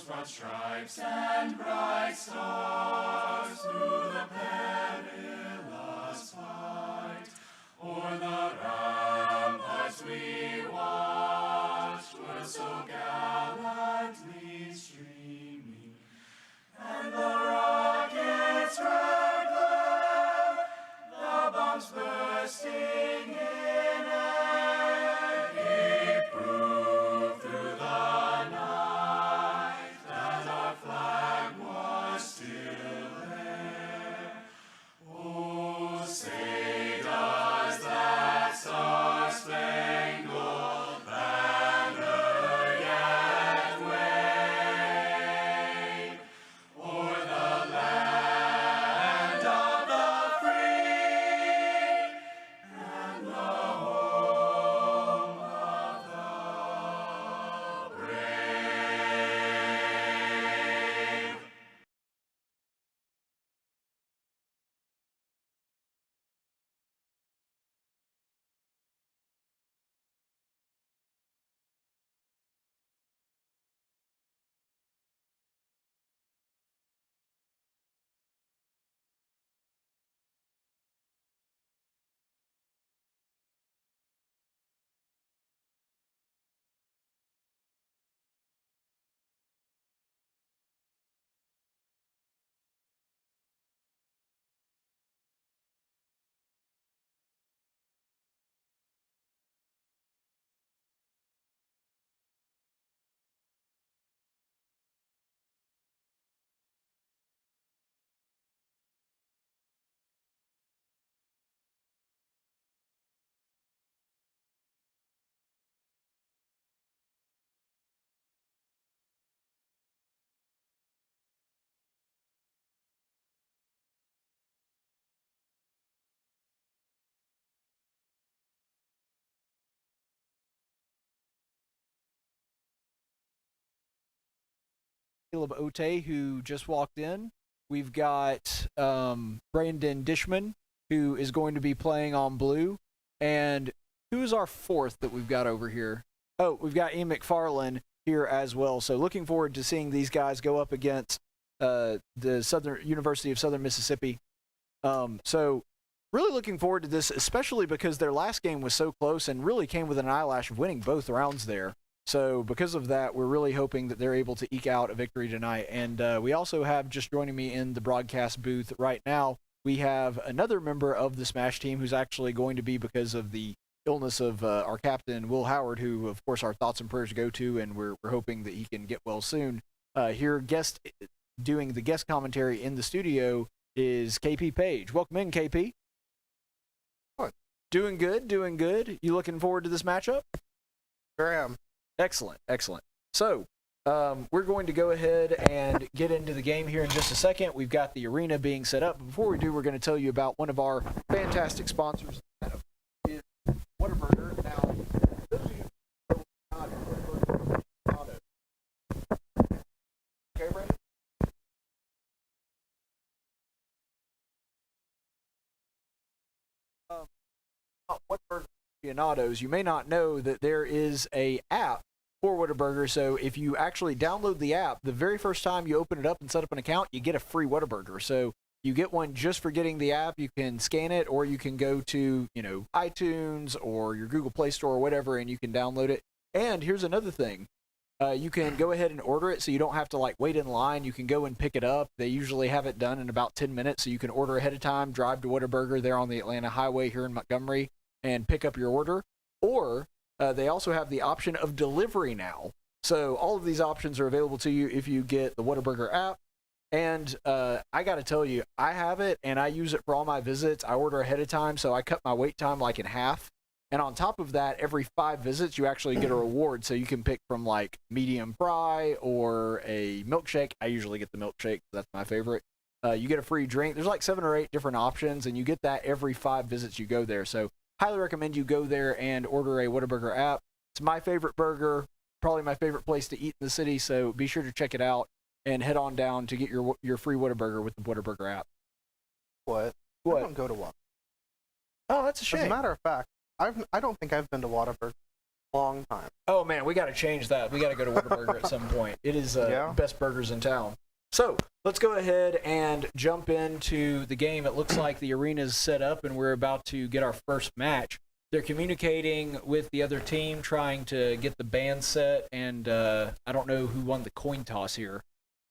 broad stripes and bright stars through the perilous fight. O'er the ramparts we watched were so gallantly streaming, and the rockets' red glare, the bombs bursting in air, gave proof through the night that our flag was still there. Oh, say does that star-spangled banner yet wave o'er the land of the free and the home of the brave? Otey, who just walked in. We've got Brandon Dishman, who is going to be playing on blue. And who's our fourth that we've got over here? Oh, we've got Ian McFarland here as well. So looking forward to seeing these guys go up against the University of Southern Mississippi. So really looking forward to this, especially because their last game was so close and really came with an eyelash of winning both rounds there. So because of that, we're really hoping that they're able to eke out a victory tonight. And we also have, just joining me in the broadcast booth right now, we have another member of the Smash team who's actually going to be, because of the illness of our captain, Will Howard, who, of course, our thoughts and prayers go to, and we're hoping that he can get well soon. Here, doing the guest commentary in the studio is KP Page. Welcome in, KP. What? Doing good, doing good. You looking forward to this matchup? Sure am. Excellent, excellent. So, we're going to go ahead and get into the game here in just a second. We've got the arena being set up. Before we do, we're going to tell you about one of our fantastic sponsors, is Whataburger. Now, those of you who are not Whataburger, okay, Brandon? Whataburger aficionados, you may not know that there is a app for Whataburger. So if you actually download the app, the very first time you open it up and set up an account, you get a free Whataburger. So you get one just for getting the app. You can scan it, or you can go to, iTunes or your Google Play Store or whatever, and you can download it. And here's another thing. You can go ahead and order it, so you don't have to wait in line. You can go and pick it up. They usually have it done in about 10 minutes, so you can order ahead of time, drive to Whataburger there on the Atlanta Highway here in Montgomery, and pick up your order. Or they also have the option of delivery now. So all of these options are available to you if you get the Whataburger app. And I got to tell you, I have it, and I use it for all my visits. I order ahead of time, so I cut my wait time in half. And on top of that, every 5 visits, you actually get a reward. So you can pick from medium fry or a milkshake. I usually get the milkshake. That's my favorite. You get a free drink. There's 7 or 8 different options, and you get that every 5 visits you go there. So highly recommend you go there and order a Whataburger app. It's my favorite burger, probably my favorite place to eat in the city. So be sure to check it out and head on down to get your free Whataburger with the Whataburger app. What? I don't go to one. Oh, that's a shame. As a matter of fact, I don't think I've been to Whataburger long time. Oh man, we got to change that. We got to go to Whataburger at some point. It is best burgers in town. So let's go ahead and jump into the game. It looks like the arena's set up and we're about to get our first match. They're communicating with the other team, trying to get the band set, and I don't know who won the coin toss here,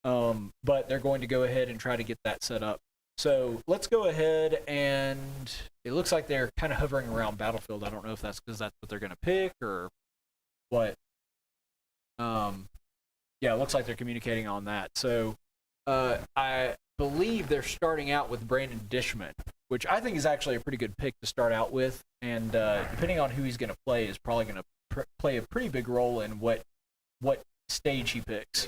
but they're going to go ahead and try to get that set up. So let's go ahead, and it looks like they're kind of hovering around Battlefield. I don't know if that's because that's what they're going to pick or what. Yeah, it looks like they're communicating on that. So I believe they're starting out with Brandon Dishman, which I think is actually a pretty good pick to start out with. And depending on who he's going to play is probably going to play a pretty big role in what stage he picks.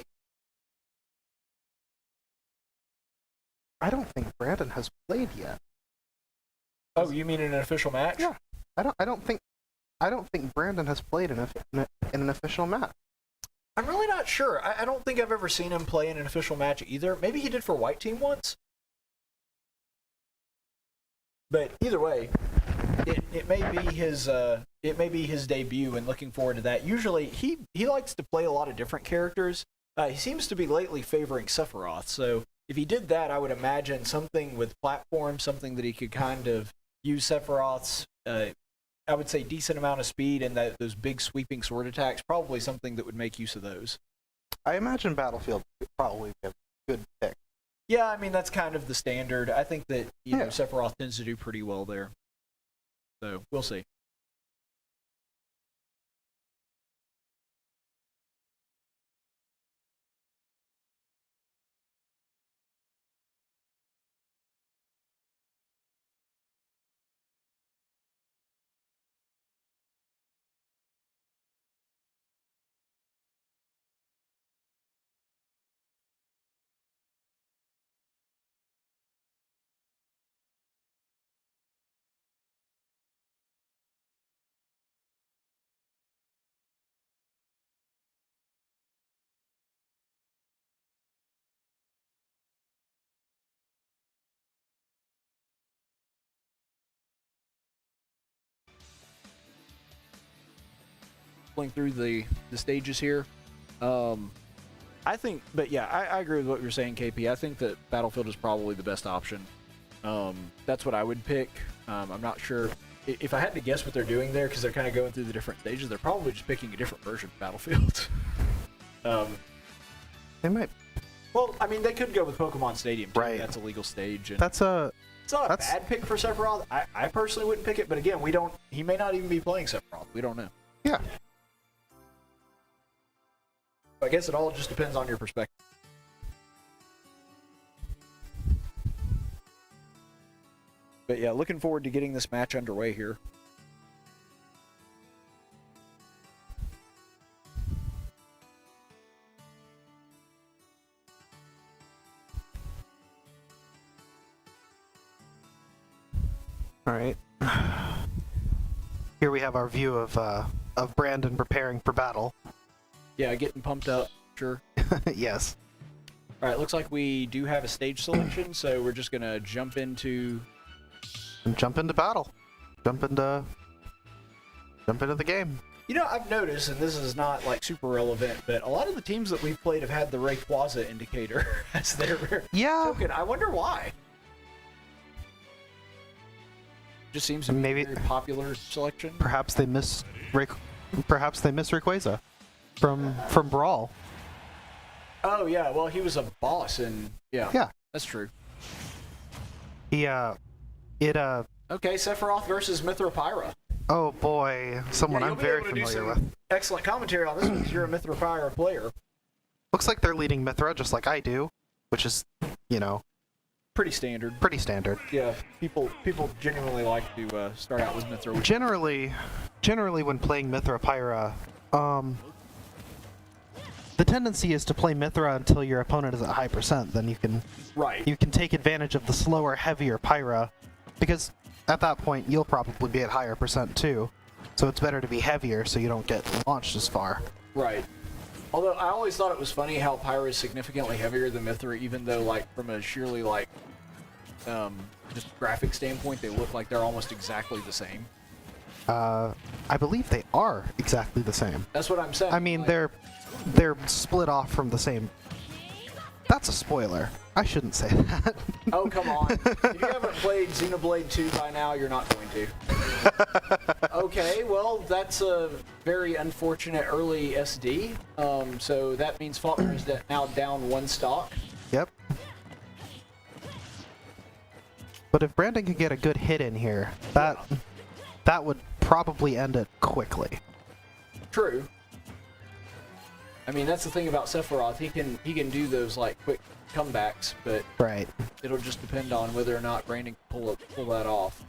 I don't think Brandon has played yet. Oh, you mean in an official match? Yeah. I don't think Brandon has played in an official match. I'm really not sure. I don't think I've ever seen him play in an official match either. Maybe he did for White Team once. But either way, it may be his debut, and looking forward to that. Usually he likes to play a lot of different characters. He seems to be lately favoring Sephiroth. So if he did that, I would imagine something with platform, something that he could kind of use Sephiroth's I would say decent amount of speed and those big sweeping sword attacks, probably something that would make use of those. I imagine Battlefield would probably be a good pick. Yeah, I mean, that's kind of the standard. I think that, you know, Sephiroth tends to do pretty well there. So, we'll see. Through the stages here. I think, but yeah, I agree with what you're saying, KP. I think that Battlefield is probably the best option. That's what I would pick. I'm not sure. If I had to guess what they're doing there, because they're kind of going through the different stages, they're probably just picking a different version of Battlefield. They might. Well, I mean, they could go with Pokemon Stadium, too. Right. That's a legal stage. And It's not a bad pick for Sephiroth. I personally wouldn't pick it, but again, he may not even be playing Sephiroth. We don't know. Yeah. I guess it all just depends on your perspective. But yeah, looking forward to getting this match underway here. All right. Here we have our view of Brandon preparing for battle. Yeah, getting pumped up, sure. Yes. All right, looks like we do have a stage selection, so we're just gonna jump into battle. Jump into the game. You know, I've noticed, and this is not like super relevant, but a lot of the teams that we've played have had the Rayquaza indicator as their token. I wonder why. Just seems to be a very popular selection. Perhaps they miss Rayquaza from Brawl. Oh yeah, well he was a boss, and yeah, that's true. Okay, Sephiroth versus Mithropyra. Oh boy, someone I'm very familiar with. Excellent commentary on this because you're a Mithropyra player. Looks like they're leading Mithra just like I do, which is, pretty standard. Yeah, people genuinely like to start out with Mithra. Generally when playing Mithropyra, the tendency is to play Mithra until your opponent is at high percent. Then you can take advantage of the slower, heavier Pyra, because at that point you'll probably be at higher percent too. So it's better to be heavier so you don't get launched as far. Right. Although I always thought it was funny how Pyra is significantly heavier than Mithra, even though like from a sheerly just graphic standpoint they look like they're almost exactly the same. I believe they are exactly the same. That's what I'm saying. I mean, they're split off from the same. That's a spoiler. I shouldn't say that. Oh, come on. If you haven't played Xenoblade 2 by now, you're not going to. Okay, well, that's a very unfortunate early SD. So that means Faulkner is now down 1 stock. Yep. But if Brandon could get a good hit in here, that would probably end it quickly. True. I mean, that's the thing about Sephiroth. He can do those like quick comebacks, but right. It'll just depend on whether or not Brandon can pull that off.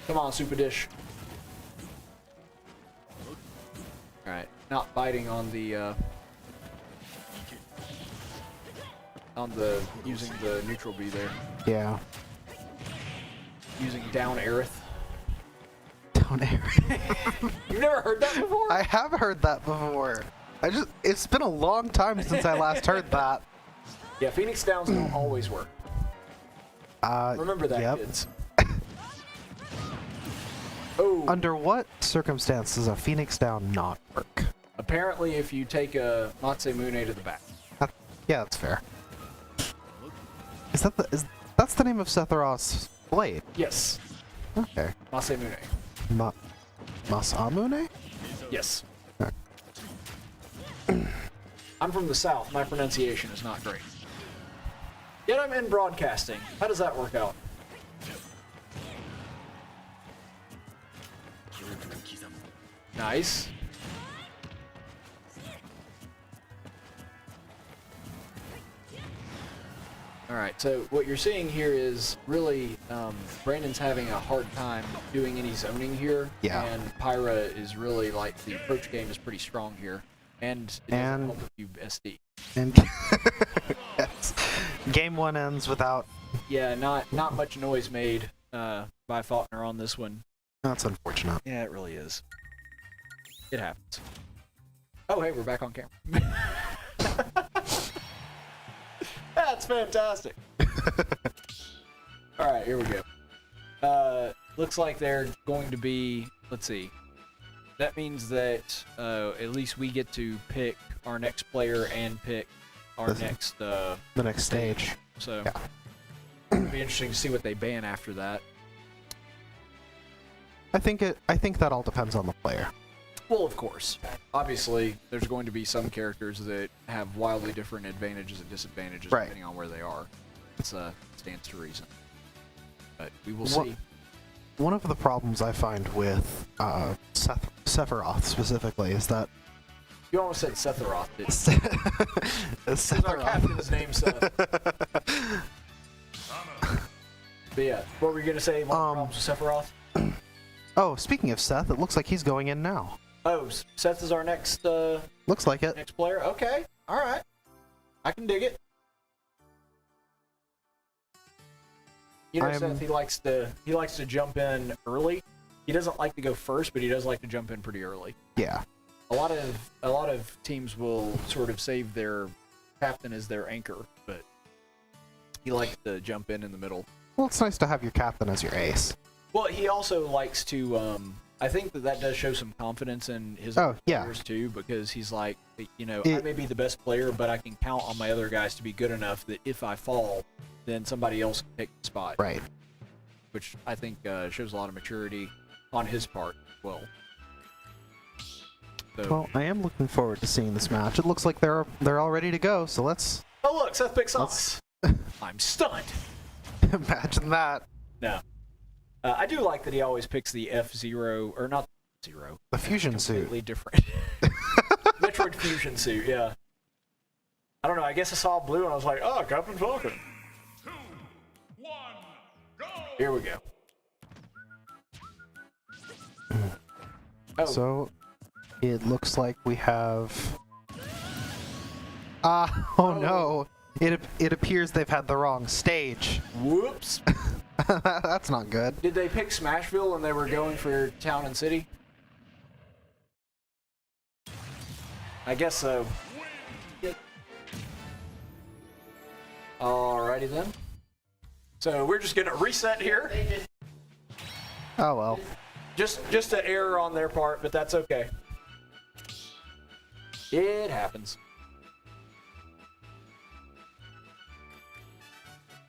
Come on, Super Dish. All right, not biting on the using the neutral B there. Yeah. Using down Aerith. Down Aerith. You've never heard that before? I have heard that before. It's been a long time since I last heard that. Yeah, Phoenix Downs don't always work. Remember that, kids. Oh. Under what circumstances does a Phoenix Down not work? Apparently, if you take a Matsumune to the back. Yeah, that's fair. That's the name of Sephiroth's blade? Yes. Okay. Masamune. Masamune? Yes. Okay. I'm from the South. My pronunciation is not great. Yet I'm in broadcasting. How does that work out? Nice. Alright, so what you're seeing here is really Brandon's having a hard time doing any zoning here. Yeah. And Pyra is really like the approach game is pretty strong here. And it doesn't help if you SD. And yes. Game 1 ends without... Yeah, not much noise made by Faulkner on this one. That's unfortunate. Yeah, it really is. It happens. Oh, hey, we're back on camera. That's fantastic. All right, here we go. Looks like they're going to be, let's see. That means that at least we get to pick our next player and pick our next... the next stage. So, yeah. It'll be interesting to see what they ban after that. I think that all depends on the player. Well, of course. Obviously, there's going to be some characters that have wildly different advantages and disadvantages depending on where they are. It stands to reason. But we will see. One of the problems I find with Sephiroth specifically is that... You almost said Setharoth, didn't you? Sephiroth. Our captain's name, Seth. But yeah, what were you going to say? One of the problems with Sephiroth? Oh, speaking of Seth, it looks like he's going in now. Oh, Seth is our next... looks like it. Next player? Okay. All right. I can dig it. You know, Seth, he likes to jump in early. He doesn't like to go first, but he does like to jump in pretty early. Yeah. A lot of teams will sort of save their captain as their anchor, but he likes to jump in the middle. Well, it's nice to have your captain as your ace. Well, he also likes to. I think that does show some confidence in his players too, because he's like, you know, I may be the best player, but I can count on my other guys to be good enough that if I fall, then somebody else can take the spot. Right. Which I think shows a lot of maturity on his part as well. So, well, I am looking forward to seeing this match. It looks like they're all ready to go, so let's... Oh look, Seth picks us. I'm stunned. Imagine that. No. I do like that he always picks the F-Zero, or not Zero. The fusion suit. Completely different. Metroid fusion suit, yeah. I don't know, I guess I saw blue and I was like, oh, Captain Falcon. 2, 1, go! Here we go. Oh. So, it looks like we have... oh no! It appears they've had the wrong stage. Whoops. That's not good. Did they pick Smashville and they were going for Town and City? I guess so. Alrighty then. So we're just gonna reset here. Oh well. Just an error on their part, but that's okay. It happens.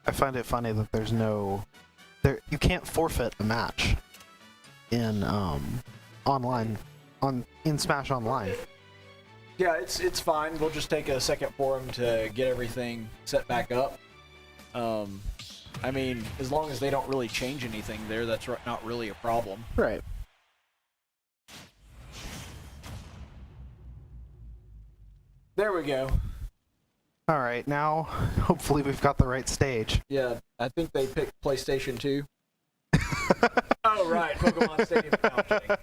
I find it funny that there's no... you can't forfeit a match in online in Smash Online. Yeah, it's fine. We'll just take a second for them to get everything set back up. I mean, as long as they don't really change anything there, that's not really a problem. Right. There we go. All right, now hopefully we've got the right stage. Yeah, I think they picked PlayStation 2. Oh, right, Pokemon Stadium. No, I'm kidding.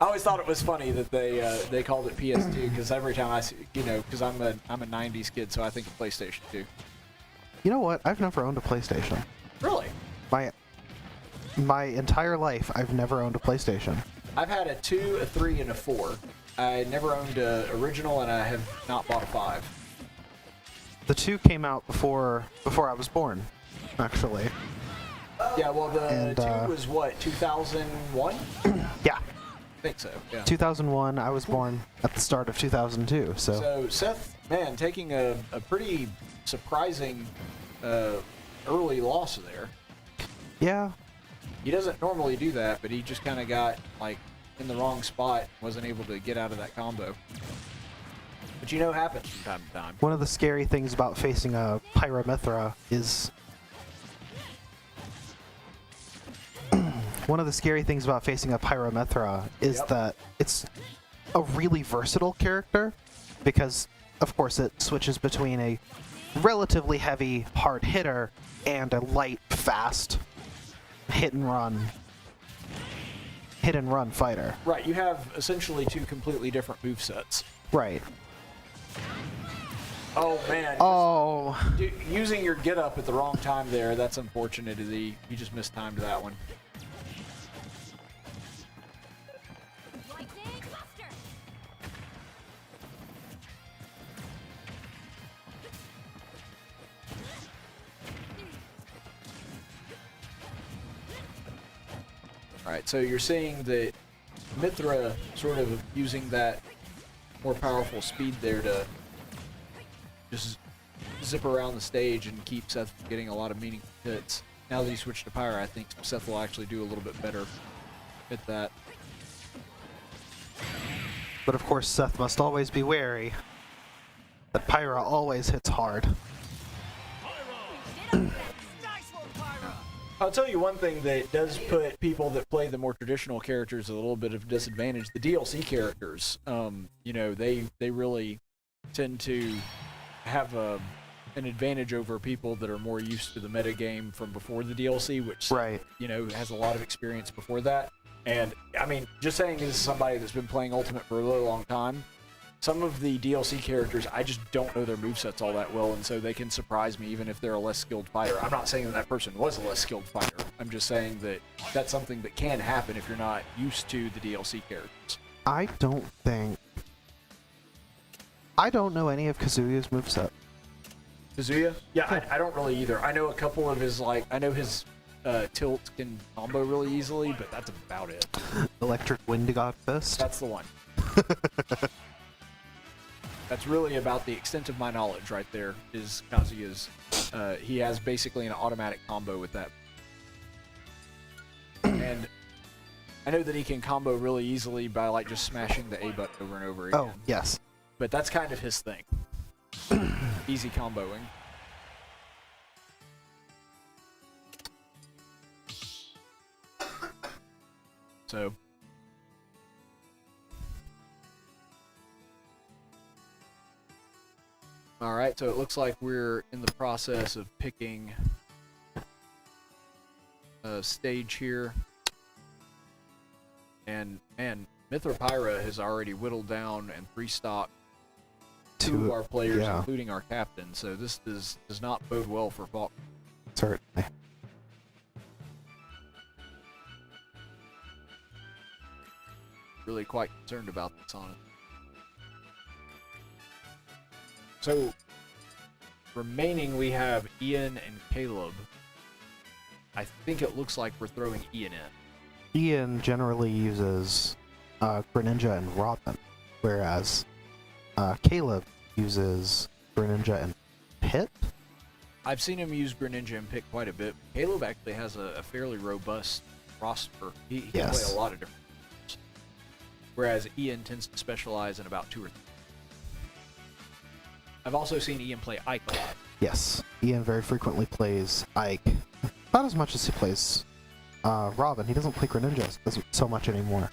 I always thought it was funny that they called it PS2 because every time I see, because I'm a '90s kid, so I think of PlayStation 2. You know what? I've never owned a PlayStation. Really? My entire life, I've never owned a PlayStation. I've had a 2, a 3, and a 4. I never owned an original, and I have not bought a 5. The 2 came out before I was born, actually. Yeah, well, the 2 was what, 2001? Yeah. I think so, yeah. 2001, I was born at the start of 2002, so... So, Seth, man, taking a pretty surprising early loss there. Yeah. He doesn't normally do that, but he just kind of got, in the wrong spot, wasn't able to get out of that combo. But happens from time to time. One of the scary things about facing a Pyramithra is... that it's a really versatile character, because, of course, it switches between a relatively heavy, hard hitter and a light, fast, hit and run fighter. Right, you have essentially 2 completely different movesets. Right. Oh, man. Oh. Using your get up at the wrong time there, that's unfortunate. You just mistimed that one. Alright, so you're seeing that Mithra sort of using that more powerful speed there to just zip around the stage and keep Seth from getting a lot of meaningful hits. Now that he switched to Pyra, I think Seth will actually do a little bit better at that. But of course, Seth must always be wary that Pyra always hits hard. I'll tell you one thing that does put people that play the more traditional characters at a little bit of disadvantage. The DLC characters, they really tend to have an advantage over people that are more used to the metagame from before the DLC, which, right. Has a lot of experience before that. And, I mean, just saying this is somebody that's been playing Ultimate for a really long time, some of the DLC characters, I just don't know their movesets all that well, and so they can surprise me even if they're a less skilled fighter. I'm not saying that person was a less skilled fighter. I'm just saying that that's something that can happen if you're not used to the DLC characters. I don't know any of Kazuya's moveset. Kazuya? Yeah, I don't really either. I know a couple of his, I know his tilt can combo really easily, but that's about it. Electric Wind God Fist? That's the one. That's really about the extent of my knowledge right there, is Kazuya's. He has basically an automatic combo with that. And I know that he can combo really easily by just smashing the A button over and over again. Oh, yes. But that's kind of his thing. Easy comboing. So... Alright, so it looks like we're in the process of picking a stage here. And Mithra Pyra has already whittled down and pre-stocked 2 of our players, including our captain, so this does not bode well for Faulkner. Certainly. Really quite concerned about this, honestly. So, remaining we have Ian and Caleb. I think it looks like we're throwing Ian in. Ian generally uses Greninja and Robin, whereas Caleb uses Greninja and Pit. I've seen him use Greninja and Pit quite a bit. Caleb actually has a fairly robust roster. He can play a lot of different games, whereas Ian tends to specialize in about 2 or 3. I've also seen Ian play Ike a lot. Yes, Ian very frequently plays Ike. Not as much as he plays Robin. He doesn't play Greninja so much anymore.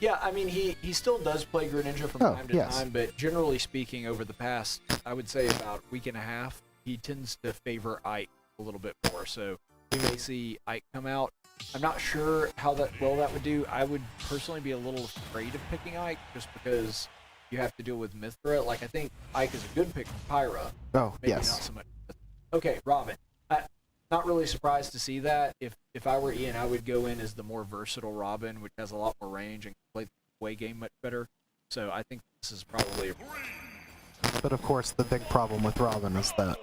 Yeah, I mean, he still does play Greninja from time to time, but generally speaking, over the past, I would say about a week and a half, he tends to favor Ike a little bit more. So we may see Ike come out. I'm not sure how that would do. I would personally be a little afraid of picking Ike just because you have to deal with Mithra. Like, I think Ike is a good pick for Pyra. Oh, Maybe yes. Not so much. Okay, Robin. Not really surprised to see that. If I were Ian, I would go in as the more versatile Robin, which has a lot more range and can play the away game much better. So I think this is probably a... But of course, the big problem with Robin is that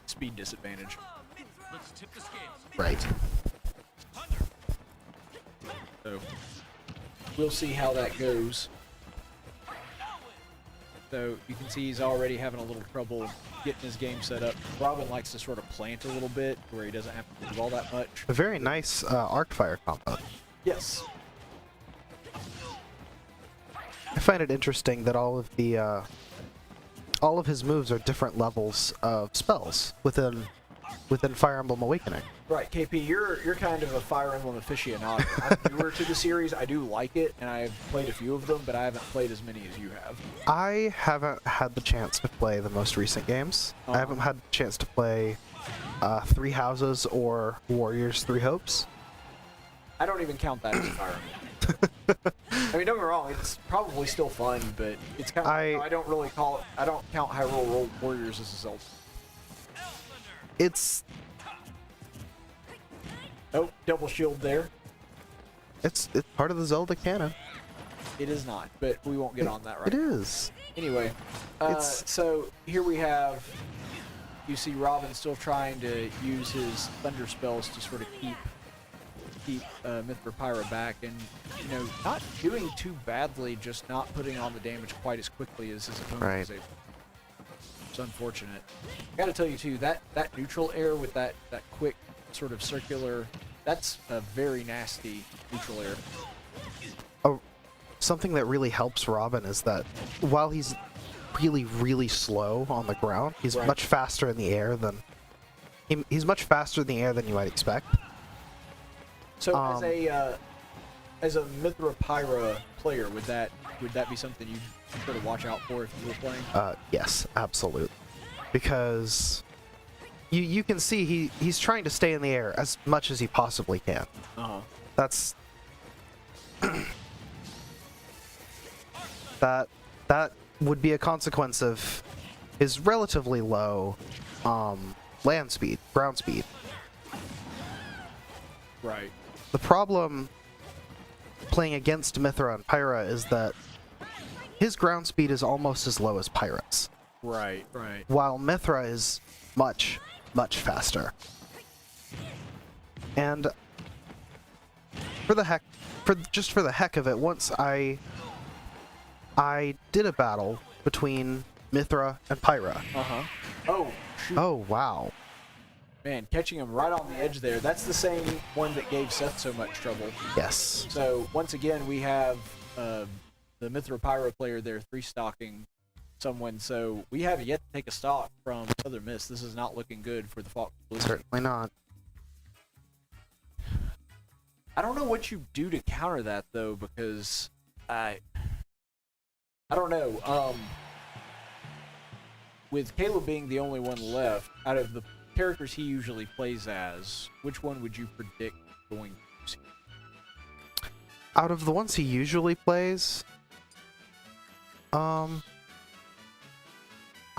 speed disadvantage. Right. So we'll see how that goes. So you can see he's already having a little trouble getting his game set up. Robin likes to sort of plant a little bit where he doesn't have to do all that much. A very nice arc fire combo. Yes. I find it interesting that all of his moves are different levels of spells within Fire Emblem Awakening. Right, KP, you're kind of a Fire Emblem aficionado. I'm newer to the series. I do like it, and I've played a few of them, but I haven't played as many as you have. I haven't had the chance to play the most recent games. I haven't had the chance to play Three Houses or Warriors Three Hopes. I don't even count that as Fire Emblem. I mean, don't get me wrong, it's probably still fun, but it's kind of I don't really call it. I don't count Hyrule Warriors as a Zelda. It's double shield there. It's part of the Zelda canon. It is not, but we won't get on that right It now. is. Anyway, so here we have. You see Robin still trying to use his thunder spells to sort of keep Mithra Pyra back, and not doing too badly, just not putting on the damage quite as quickly as his opponent is able. It's unfortunate. I gotta tell you too, that neutral air with that quick sort of circular, that's a very nasty neutral air. Oh, something that really helps Robin is that while he's really, really slow on the ground, he's much faster in the air than he's much faster in the air than you might expect. So as a Mithra Pyra player, would that be something you'd sort of watch out for if you were playing? Yes, absolutely. Because you can see he's trying to stay in the air as much as he possibly can. That's that would be a consequence of his relatively low ground speed. Right. The problem playing against Mithra and Pyra is that his ground speed is almost as low as Pyra's. Right. While Mithra is much, much faster. And for the heck of it, once I did a battle between Mithra and Pyra. Oh, shoot. Oh, wow. Man, catching him right on the edge there. That's the same one that gave Seth so much trouble. Yes. So, once again, we have the Mithra Pyra player there 3-stocking someone. So, we have yet to take a stock from Southern Miss. This is not looking good for the Faulkner. Certainly not. I don't know what you do to counter that, though, because I don't know. With Caleb being the only one left, out of the characters he usually plays as, which one would you predict going to see? Out of the ones he usually plays, I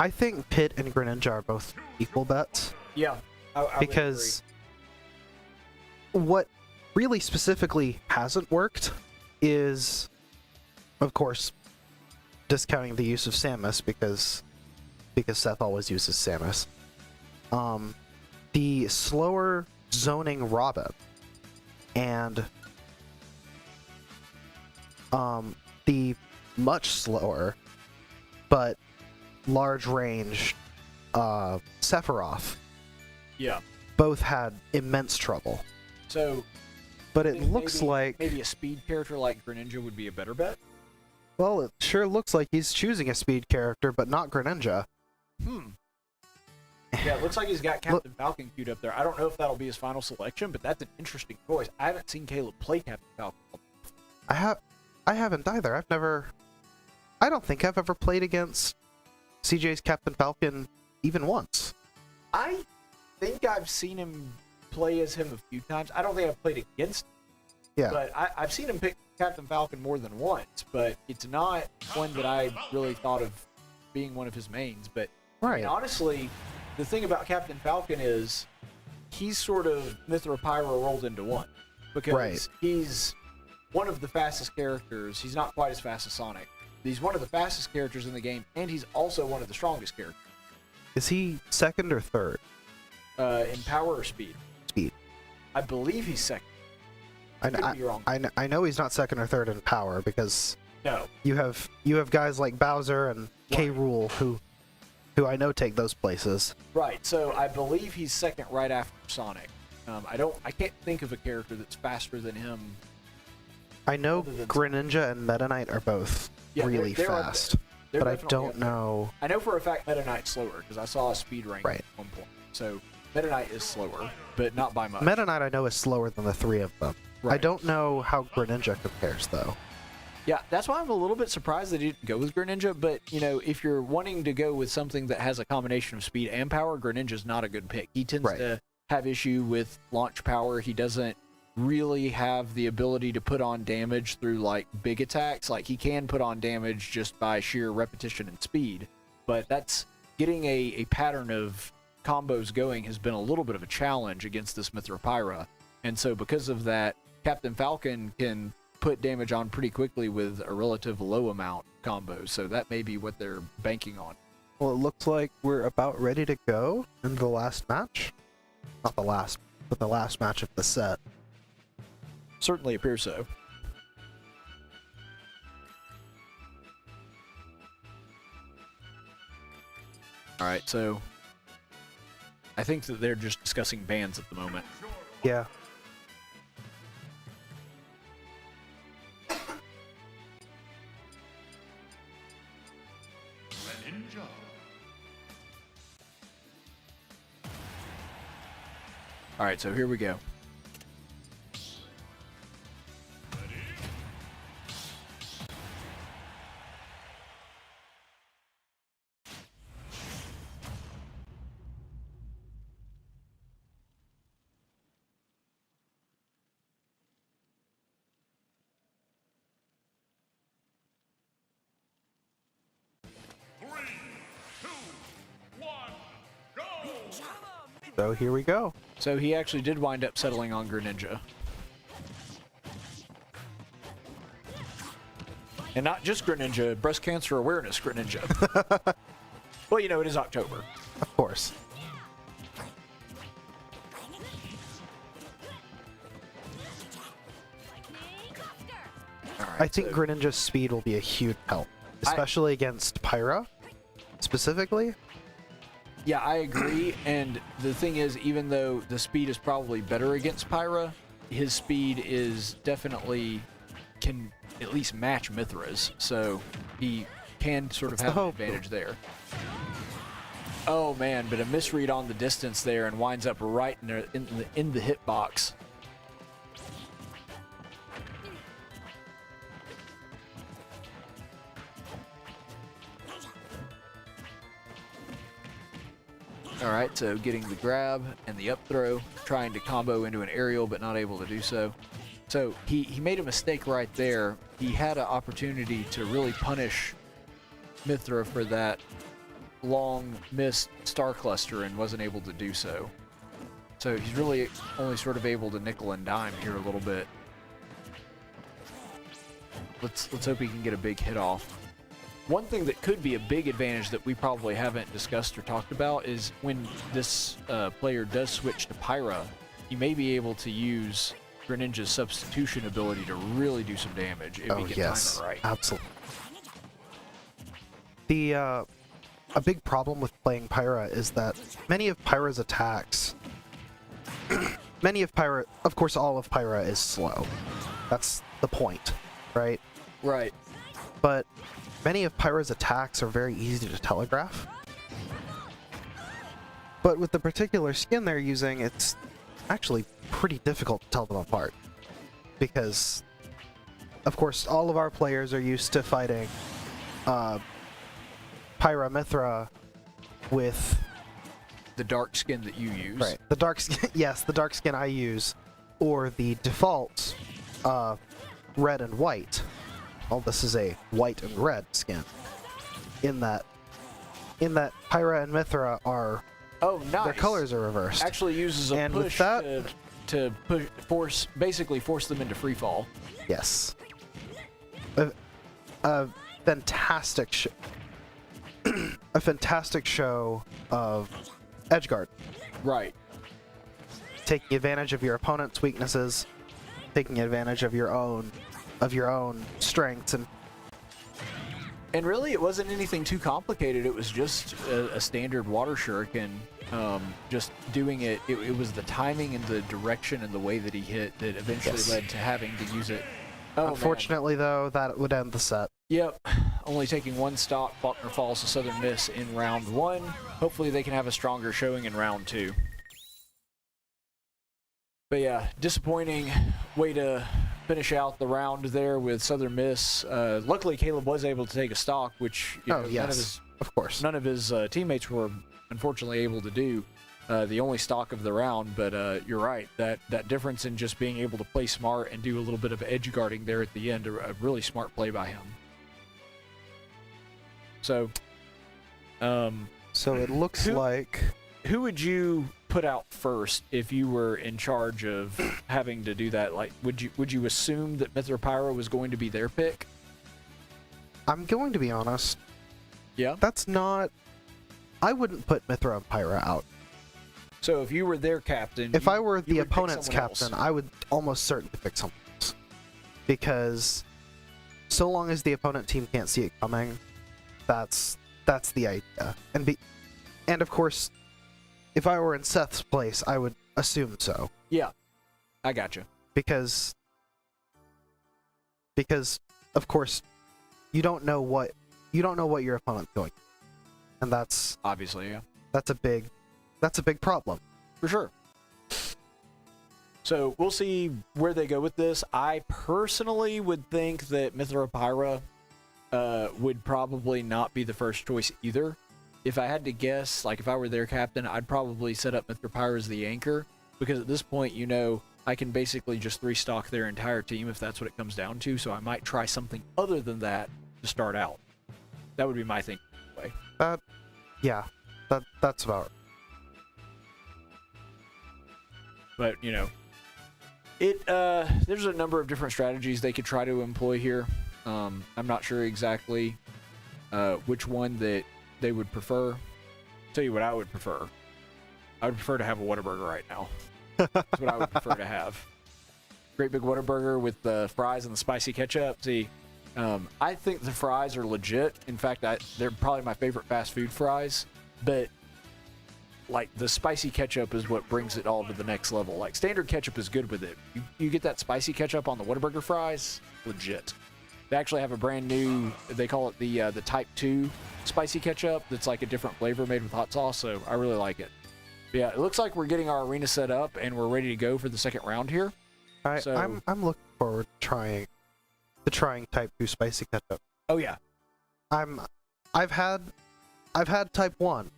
think Pit and Greninja are both equal bets. Yeah, I because what really specifically hasn't worked is, of course, discounting the use of Samus because Seth always uses Samus. The slower zoning Robin and the much slower but large range Sephiroth Yeah. both had immense trouble. So, but it looks like maybe a speed character like Greninja would be a better bet. Well, it sure looks like he's choosing a speed character, but not Greninja. Yeah, it looks like he's got Captain Falcon queued up there. I don't know if that'll be his final selection, but that's an interesting choice. I haven't seen Caleb play Captain Falcon. I haven't either. I don't think I've ever played against CJ's Captain Falcon even once. I think I've seen him play as him a few times. I don't think I've played against him. Yeah. But I've seen him pick Captain Falcon more than once, but it's not one that I really thought of being one of his mains. But right. I mean, honestly, the thing about Captain Falcon is he's sort of Mithra Pyra rolled into one. Because he's one of the fastest characters. He's not quite as fast as Sonic. He's one of the fastest characters in the game, and he's also one of the strongest characters. Is he second or third? In power or speed? Speed. I believe he's second. I know he's not second or third in power because no. You have guys like Bowser and K. Rool who I know take those places. Right. So I believe he's second right after Sonic. I can't think of a character that's faster than him. I know Greninja and Meta Knight are both really fast, but I don't know. I know for a fact Meta Knight's slower because I saw a speed rank at one point. So Meta Knight is slower, but not by much. Meta Knight I know is slower than the three of them. Right. I don't know how Greninja compares though. Yeah, that's why I'm a little bit surprised that he didn't go with Greninja, but, you know, if you're wanting to go with something that has a combination of speed and power, Greninja's not a good pick. He tends to have issue with launch power. He doesn't really have the ability to put on damage through, like, big attacks. Like, he can put on damage just by sheer repetition and speed, but that's getting a pattern of combos going has been a little bit of a challenge against this Mithra Pyra, and so because of that, Captain Falcon can put damage on pretty quickly with a relative low amount combos, so that may be what they're banking on. Well, it looks like we're about ready to go in the last match. Not the last, but the last match of the set. Certainly appears so. Alright, so I think that they're just discussing bans at the moment. Yeah. All right, so here we go. So here we go. So he actually did wind up settling on Greninja. And not just Greninja, breast cancer awareness Greninja. Well, you know, it is October. Of course. Right, I think Greninja's speed will be a huge help, especially against Pyra, specifically. Yeah, I agree, and the thing is, even though the speed is probably better against Pyra, his speed is definitely can at least match Mithra's, so he can sort of have an advantage there. Oh man, but a misread on the distance there and winds up right in the hitbox. Alright, so getting the grab and the up throw, trying to combo into an aerial but not able to do so. So he made a mistake right there. He had an opportunity to really punish Mithra for that long missed star cluster and wasn't able to do so. So he's really only sort of able to nickel and dime here a little bit. Let's hope he can get a big hit off. One thing that could be a big advantage that we probably haven't discussed or talked about is when this player does switch to Pyra, he may be able to use Greninja's substitution ability to really do some damage if you can time it right. Absolutely. A big problem with playing Pyra is that many of Pyra's attacks, of course all of Pyra is slow. That's the point, right? Right. But many of Pyra's attacks are very easy to telegraph. But with the particular skin they're using, it's actually pretty difficult to tell them apart. Because, of course, all of our players are used to fighting Pyra Mithra with the dark skin that you use. Right. The dark skin, yes, the dark skin I use, or the default red and white. Well, this is a white and red skin. In that Pyra and Mithra are nice. Their colors are reversed. Actually uses a and push to basically force them into free fall. Yes. A fantastic a fantastic show of edgeguard. Right. Taking advantage of your opponent's weaknesses, taking advantage of your own strengths, and really it wasn't anything too complicated. It was just a standard water shuriken. Just doing it, it was the timing and the direction and the way that he hit that eventually led to having to use it. Unfortunately, though, that would end the set. Yep. Only taking one stock, Faulkner falls to Southern Miss in round 1. Hopefully they can have a stronger showing in round 2. But yeah, disappointing way to finish out the round there with Southern Miss. Luckily, Caleb was able to take a stock, which none of his teammates were unfortunately able to do. The only stock of the round, but you're right, that difference in just being able to play smart and do a little bit of edge guarding there at the end, a really smart play by him. So it looks like... Who would you put out first if you were in charge of having to do that? Like, would you assume that Mithra Pyra was going to be their pick? I'm going to be honest. Yeah? That's not... I wouldn't put Mithra and Pyra out. So if you were their captain... If I were the opponent's captain, I would almost certainly pick someone else. Because so long as the opponent team can't see it coming, that's the idea. And of course, if I were in Seth's place, I would assume so. Yeah, I gotcha. Because of course, you don't know what your opponent's going. And that's obviously, yeah. That's a big problem. For sure. So we'll see where they go with this. I personally would think that Mithra Pyra would probably not be the first choice either. If I had to guess, like if I were their captain, I'd probably set up Mithra Pyra as the anchor, because at this point, I can basically just 3-stock their entire team if that's what it comes down to, so I might try something other than that to start out. That would be my thinking anyway. That's about right. But, there's a number of different strategies they could try to employ here. I'm not sure exactly which one that they would prefer. Tell you what I would prefer. I would prefer to have a Whataburger right now. That's what I would prefer to have. Great big Whataburger with the fries and the spicy ketchup. See, I think the fries are legit. In fact, they're probably my favorite fast food fries. But like the spicy ketchup is what brings it all to the next level. Like standard ketchup is good with it. You get that spicy ketchup on the Whataburger fries, legit. They actually have a brand new, they call it the Type 2 spicy ketchup. That's like a different flavor made with hot sauce. So I really like it. But yeah, it looks like we're getting our arena set up and we're ready to go for the second round here. I'm looking forward to trying Type 2 spicy ketchup. Oh yeah. I've had Type 1.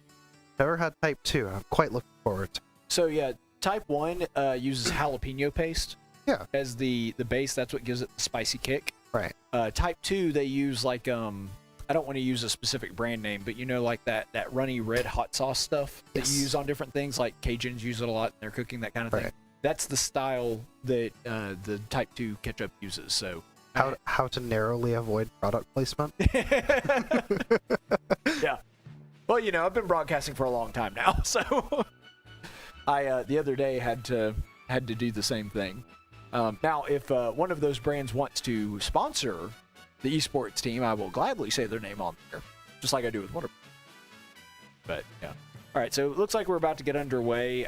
Never had Type 2. I'm quite looking forward to it. So yeah, Type 1 uses jalapeno paste as the base. That's what gives it the spicy kick. Right. Type 2, they use like, I don't want to use a specific brand name, but like that runny red hot sauce stuff that you use on different things, like Cajuns use it a lot in their cooking, that kind of thing. That's the style that the Type 2 ketchup uses. So how to narrowly avoid product placement? Yeah. Well, I've been broadcasting for a long time now, so I the other day had to do the same thing. Now, if one of those brands wants to sponsor the esports team, I will gladly say their name on there, just like I do with Wonder. But yeah. All right, so it looks like we're about to get underway.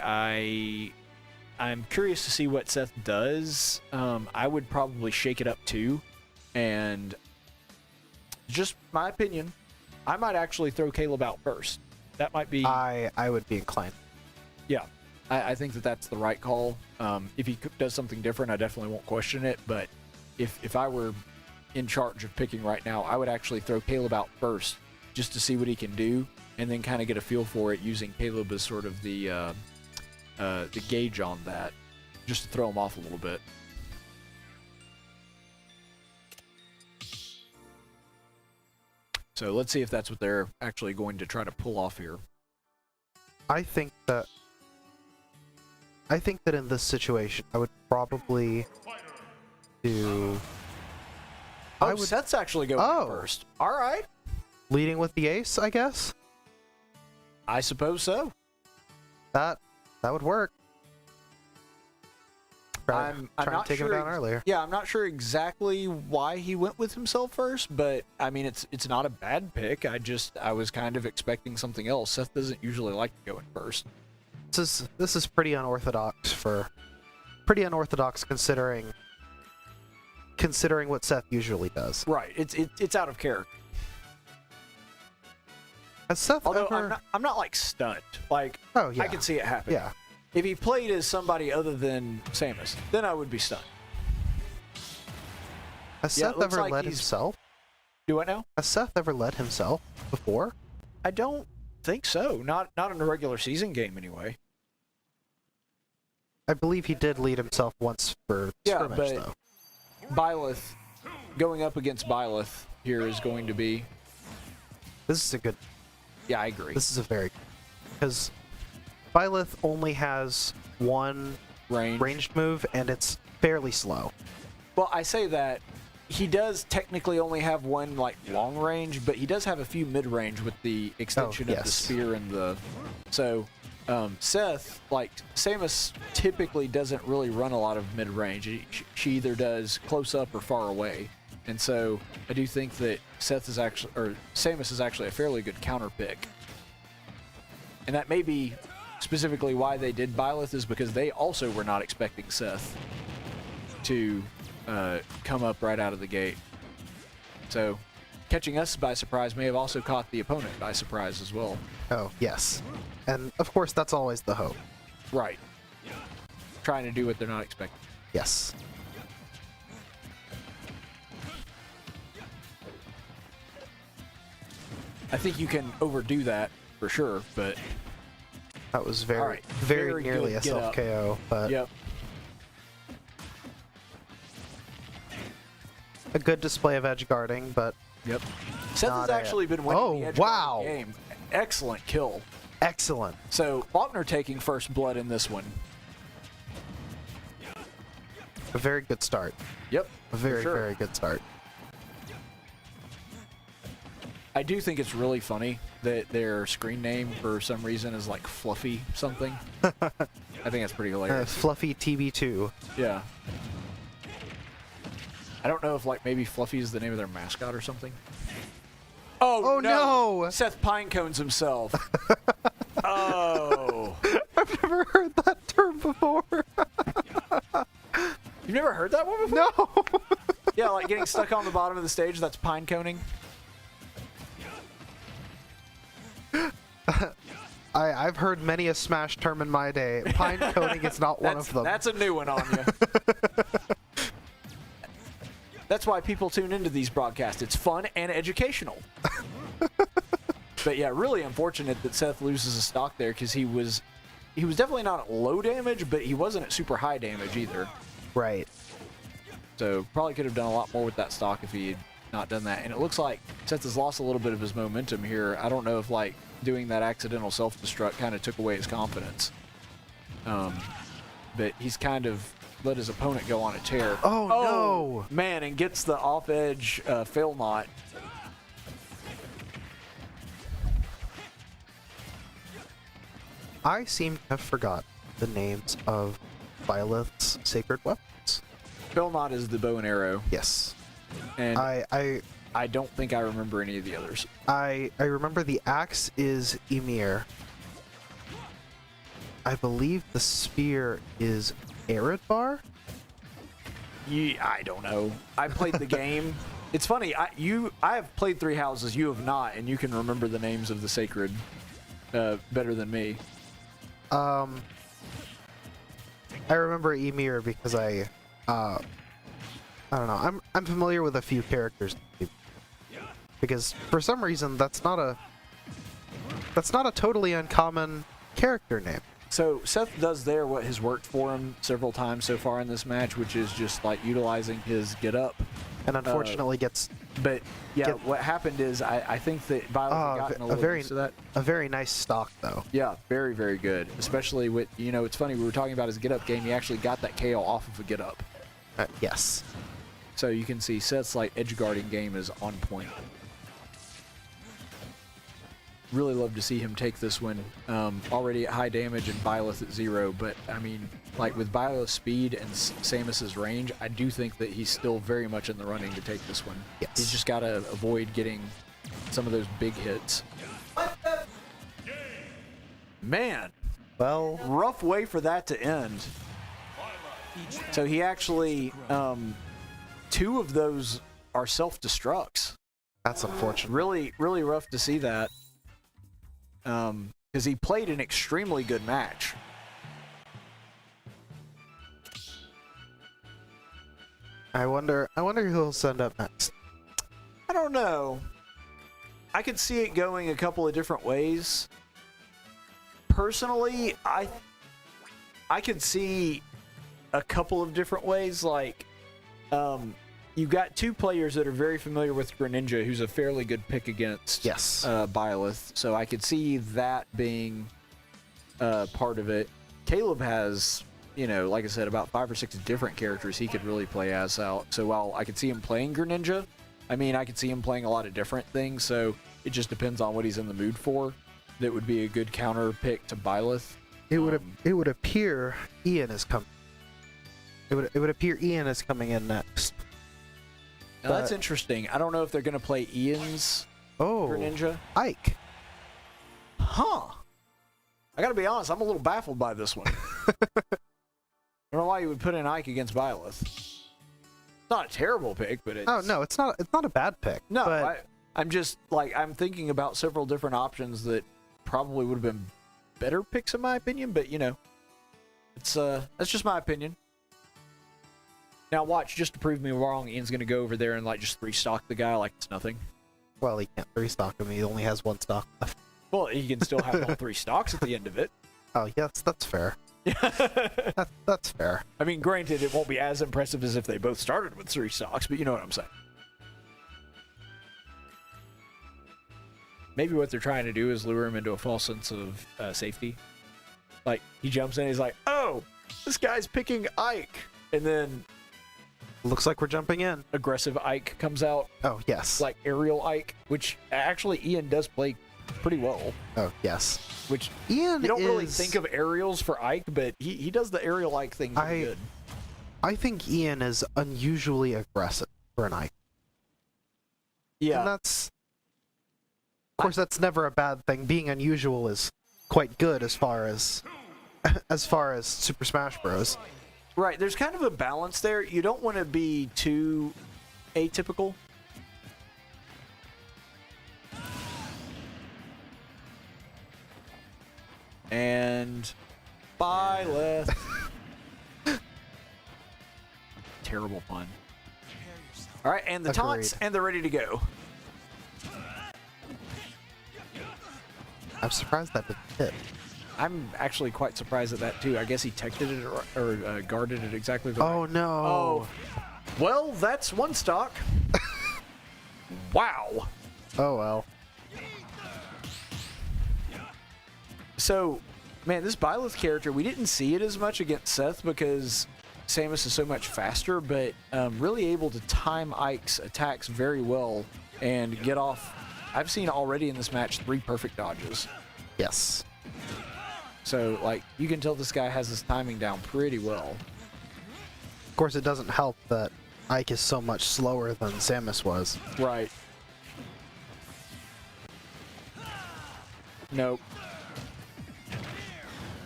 I'm curious to see what Seth does. I would probably shake it up too, and just my opinion, I might actually throw Caleb out first. That might be. I would be inclined. Yeah, I think that's the right call. If he does something different, I definitely won't question it. But if I were in charge of picking right now, I would actually throw Caleb out first just to see what he can do, and then kind of get a feel for it using Caleb as sort of the gauge on that, just to throw him off a little bit. So let's see if that's what they're actually going to try to pull off here. I think that in this situation, I would probably do. Oh, Seth's actually going first. All right. Leading with the ace, I guess. I suppose so. That would work. I'm trying not to take him down earlier. Yeah, I'm not sure exactly why he went with himself first, but I mean it's not a bad pick. I was kind of expecting something else. Seth doesn't usually like to go in first. This is pretty unorthodox considering what Seth usually does. Right. It's out of character. Has Seth Although ever... I'm not like stunned. Like, oh, yeah. I can see it happen. Yeah. If he played as somebody other than Samus, then I would be stunned. Has Seth ever led himself? Do what now? Has Seth ever led himself before? I don't think so. Not in a regular season game anyway. I believe he did lead himself once for scrimmage, though. Byleth, going up against Byleth here is going to be... This is a good... Yeah, I agree. This is a very... Because Byleth only has one ranged move, and it's fairly slow. Well, I say that he does technically only have one like long range, but he does have a few mid-range with the extension of the spear and the... So, Seth, like, Samus typically doesn't really run a lot of mid-range. She either does close-up or far away. And so I do think that Samus is actually a fairly good counter pick. And that may be specifically why they did Byleth, is because they also were not expecting Seth to come up right out of the gate. So catching us by surprise may have also caught the opponent by surprise as well. Oh, yes. And of course, that's always the hope. Right. Trying to do what they're not expecting. Yes. I think you can overdo that for sure, but that was very nearly a self KO. But yep. A good display of edge guarding, but yep. Seth has actually been winning the edge guarding game. Excellent kill. Excellent. So Faulkner taking first blood in this one. A very good start. Yep. A very good start. I do think it's really funny that their screen name for some reason is like Fluffy something. I think that's pretty hilarious. Fluffy TB2. Yeah. I don't know if like maybe Fluffy is the name of their mascot or something. Oh no! Seth Pinecones himself. Oh. I've never heard that term before. You've never heard that one before? No. Yeah, like getting stuck on the bottom of the stage, that's pineconing. I've heard many a Smash term in my day. Pine coating is not one of them. That's a new one on you. That's why people tune into these broadcasts. It's fun and educational. But yeah, really unfortunate that Seth loses a stock there, because he was definitely not at low damage, but he wasn't at super high damage either. Right. So probably could have done a lot more with that stock if he had not done that. And it looks like Seth has lost a little bit of his momentum here. I don't know if like doing that accidental self-destruct kind of took away his confidence. But he's kind of let his opponent go on a tear. Oh no! Man, and gets the off-edge fail knot. I seem to have forgotten the names of Byleth's sacred weapons. Belmont is the bow and arrow. Yes. And I don't think I remember any of the others. I remember the axe is Ymir. I believe the spear is Eredbar? Yeah, I don't know. I played the game. It's funny. I have played Three Houses. You have not, and you can remember the names of the sacred better than me. I remember Ymir because I don't know. I'm familiar with a few characters because for some reason that's not a totally uncommon character name. So Seth does there what has worked for him several times so far in this match, which is just like utilizing his get up. And unfortunately gets... But yeah, what happened is I think that Violet had gotten a little used to that. A very nice stock, though. Yeah, very, very good. Especially with, it's funny, we were talking about his get up game. He actually got that KO off of a get up. Yes. So you can see Seth's like edge guarding game is on point. Really love to see him take this one. Already at high damage and Byleth at 0, but I mean, like with Byleth's speed and Samus's range, I do think that he's still very much in the running to take this one. Yes. He's just got to avoid getting some of those big hits. Man, well, rough way for that to end. So he actually, 2 of those are self-destructs. That's unfortunate. Really, really rough to see that. Because he played an extremely good match. I wonder who he'll send up next. I don't know. I could see it going a couple of different ways. Personally, I could see a couple of different ways. Like, you've got 2 players that are very familiar with Greninja, who's a fairly good pick against Byleth. So I could see that being part of it. Caleb has, like I said, about 5 or 6 different characters he could really play as out. So while I could see him playing Greninja, I mean, I could see him playing a lot of different things. So it just depends on what he's in the mood for. That would be a good counter pick to Byleth. It would appear Ian is coming. It would appear Ian is coming in next. Now that's interesting. I don't know if they're going to play Ian's Greninja. Ike. Huh. I got to be honest, I'm a little baffled by this one. I don't know why you would put in Ike against Byleth. It's not a terrible pick, but it's... Oh, no, it's not a bad pick. No, but... I'm just, like, I'm thinking about several different options that probably would have been better picks in my opinion, but, it's, that's just my opinion. Now watch, just to prove me wrong, Ian's going to go over there and like just 3-stock the guy like it's nothing. Well, he can't 3-stock him. He only has 1 stock left. Well, he can still have all 3 stocks at the end of it. Oh, yes, that's fair. That's fair. I mean, granted, it won't be as impressive as if they both started with 3 stocks, but you know what I'm saying. Maybe what they're trying to do is lure him into a false sense of safety. Like, he jumps in, he's like, oh, this guy's picking Ike. And then... Looks like we're jumping in. Aggressive Ike comes out. Oh, yes. Like aerial Ike, which actually Ian does play pretty well. Oh, yes. Which Ian you don't really think of aerials for Ike, but he does the aerial Ike thing pretty good. I think Ian is unusually aggressive for an Ike. Yeah. And that's... Of course, that's never a bad thing. Being unusual is quite good as far as Super Smash Bros. Right, there's kind of a balance there. You don't want to be too atypical. And Byleth. Terrible pun. All right, and the taunts, and they're ready to go. I'm surprised that didn't hit. I'm actually quite surprised at that, too. I guess he teched it or guarded it exactly the Oh, no. Oh. Well, that's 1 stock. Wow. Oh, well. So, man, this Byleth character, we didn't see it as much against Seth because Samus is so much faster, but really able to time Ike's attacks very well and get off. I've seen already in this match 3 perfect dodges. Yes. So, like, you can tell this guy has his timing down pretty well. course, it doesn't help that Ike is so much slower than Samus was. Right. Nope.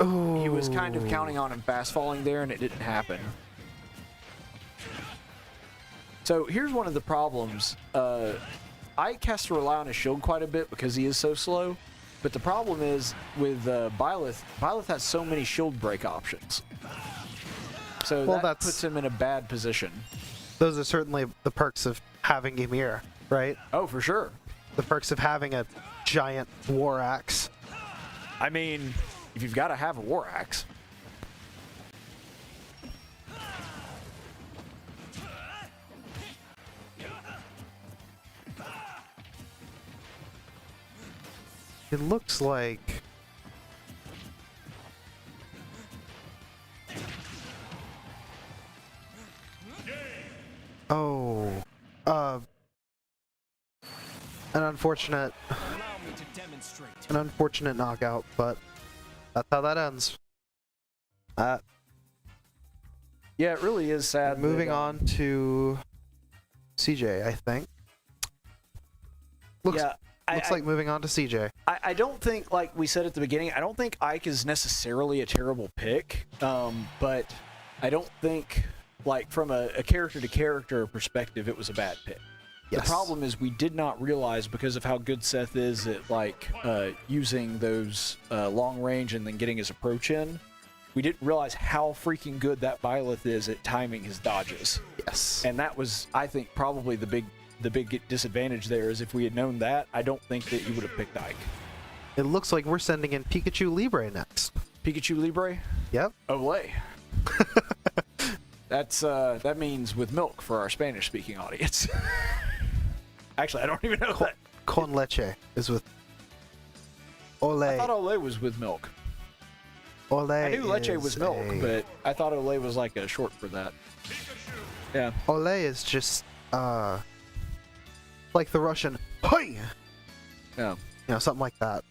Ooh. He was kind of counting on him fast falling there, and it didn't happen. So here's one of the problems. Ike has to rely on his shield quite a bit because he is so slow. But the problem is with Byleth has so many shield break options. So that puts him in a bad position. Those are certainly the perks of having Ymir, right? Oh, for sure. The perks of having a giant war axe. I mean, if you've got to have a war axe. It looks like... Oh, an unfortunate knockout, but that's how that ends. Yeah, it really is sad. Moving on to CJ, I think. Looks like moving on to CJ. I don't think, like we said at the beginning, I don't think Ike is necessarily a terrible pick, but I don't think, like, from a character-to-character perspective, it was a bad pick. Yes. The problem is we did not realize, because of how good Seth is at, like, using those long range and then getting his approach in, we didn't realize how freaking good that Byleth is at timing his dodges. Yes. And that was, I think, probably the big disadvantage there, is if we had known that, I don't think that you would have picked Ike. It looks like we're sending in Pikachu Libre next. Pikachu Libre? Yep. Olé. That means with milk for our Spanish-speaking audience. Actually, I don't even know that. Con leche is with Olé. I thought Olé was with milk. Olé. I knew leche was milk, but I thought Olé was like a short for that. Yeah. Olé is just like the Russian "Hey!" Yeah. You know, something like that.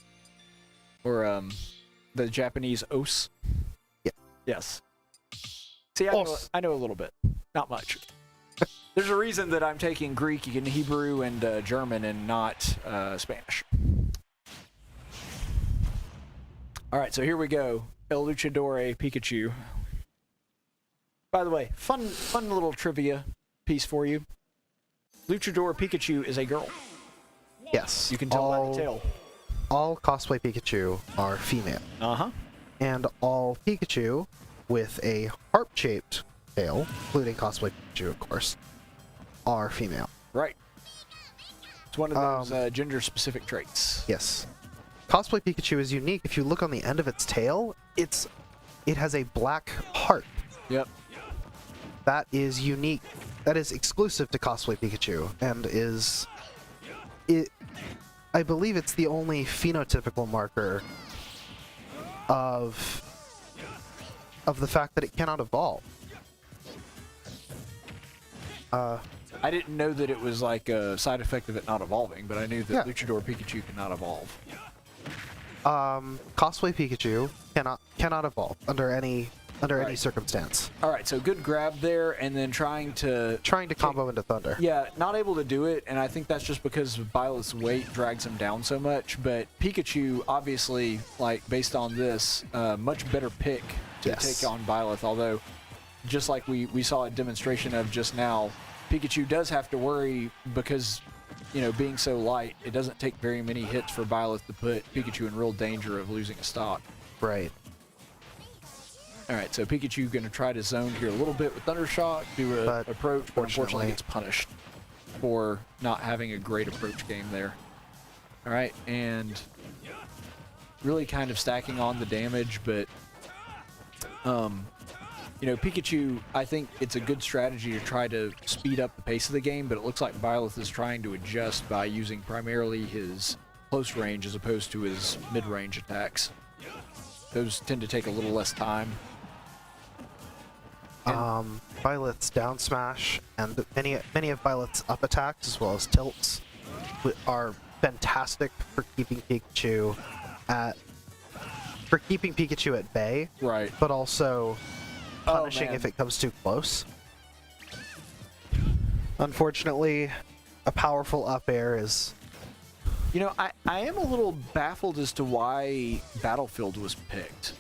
Or the Japanese os. Yeah. Yes. See, I know a little bit. Not much. There's a reason that I'm taking Greek and Hebrew and German and not Spanish. All right, so here we go. El Luchador Pikachu. By the way, fun little trivia piece for you. Luchador Pikachu is a girl. Yes. You can tell by the tail. All cosplay Pikachu are female. Uh-huh. And all Pikachu with a harp-shaped tail, including cosplay Pikachu, of course, are female. Right. It's one of those gender-specific traits. Yes. Cosplay Pikachu is unique. If you look on the end of its tail, it has a black heart. Yep. That is unique. That is exclusive to cosplay Pikachu, and I believe it's the only phenotypical marker of the fact that it cannot evolve. I didn't know that it was like a side effect of it not evolving, but I knew that Luchador Pikachu cannot evolve. Cosplay Pikachu cannot evolve under any circumstance. All right, so good grab there, and then trying to combo into Thunder. Yeah, not able to do it, and I think that's just because Byleth's weight drags him down so much. But Pikachu, obviously, like based on this, much better pick to take on Byleth. Although, just like we saw a demonstration of just now, Pikachu does have to worry because, you know, being so light, it doesn't take very many hits for Byleth to put Pikachu in real danger of losing a stock. Right. All right, so Pikachu going to try to zone here a little bit with Thunder Shock, do an approach, but unfortunately gets punished for not having a great approach game there. All right, and really kind of stacking on the damage, but, you know, Pikachu, I think it's a good strategy to try to speed up the pace of the game, but it looks like Byleth is trying to adjust by using primarily his close range as opposed to his mid-range attacks. Those tend to take a little less time. Byleth's down smash and many of Byleth's up attacks, as well as tilts, are fantastic for keeping Pikachu at bay. Right. But also punishing if it comes too close. Unfortunately, a powerful up air is... You know, I am a little baffled as to why Battlefield was picked.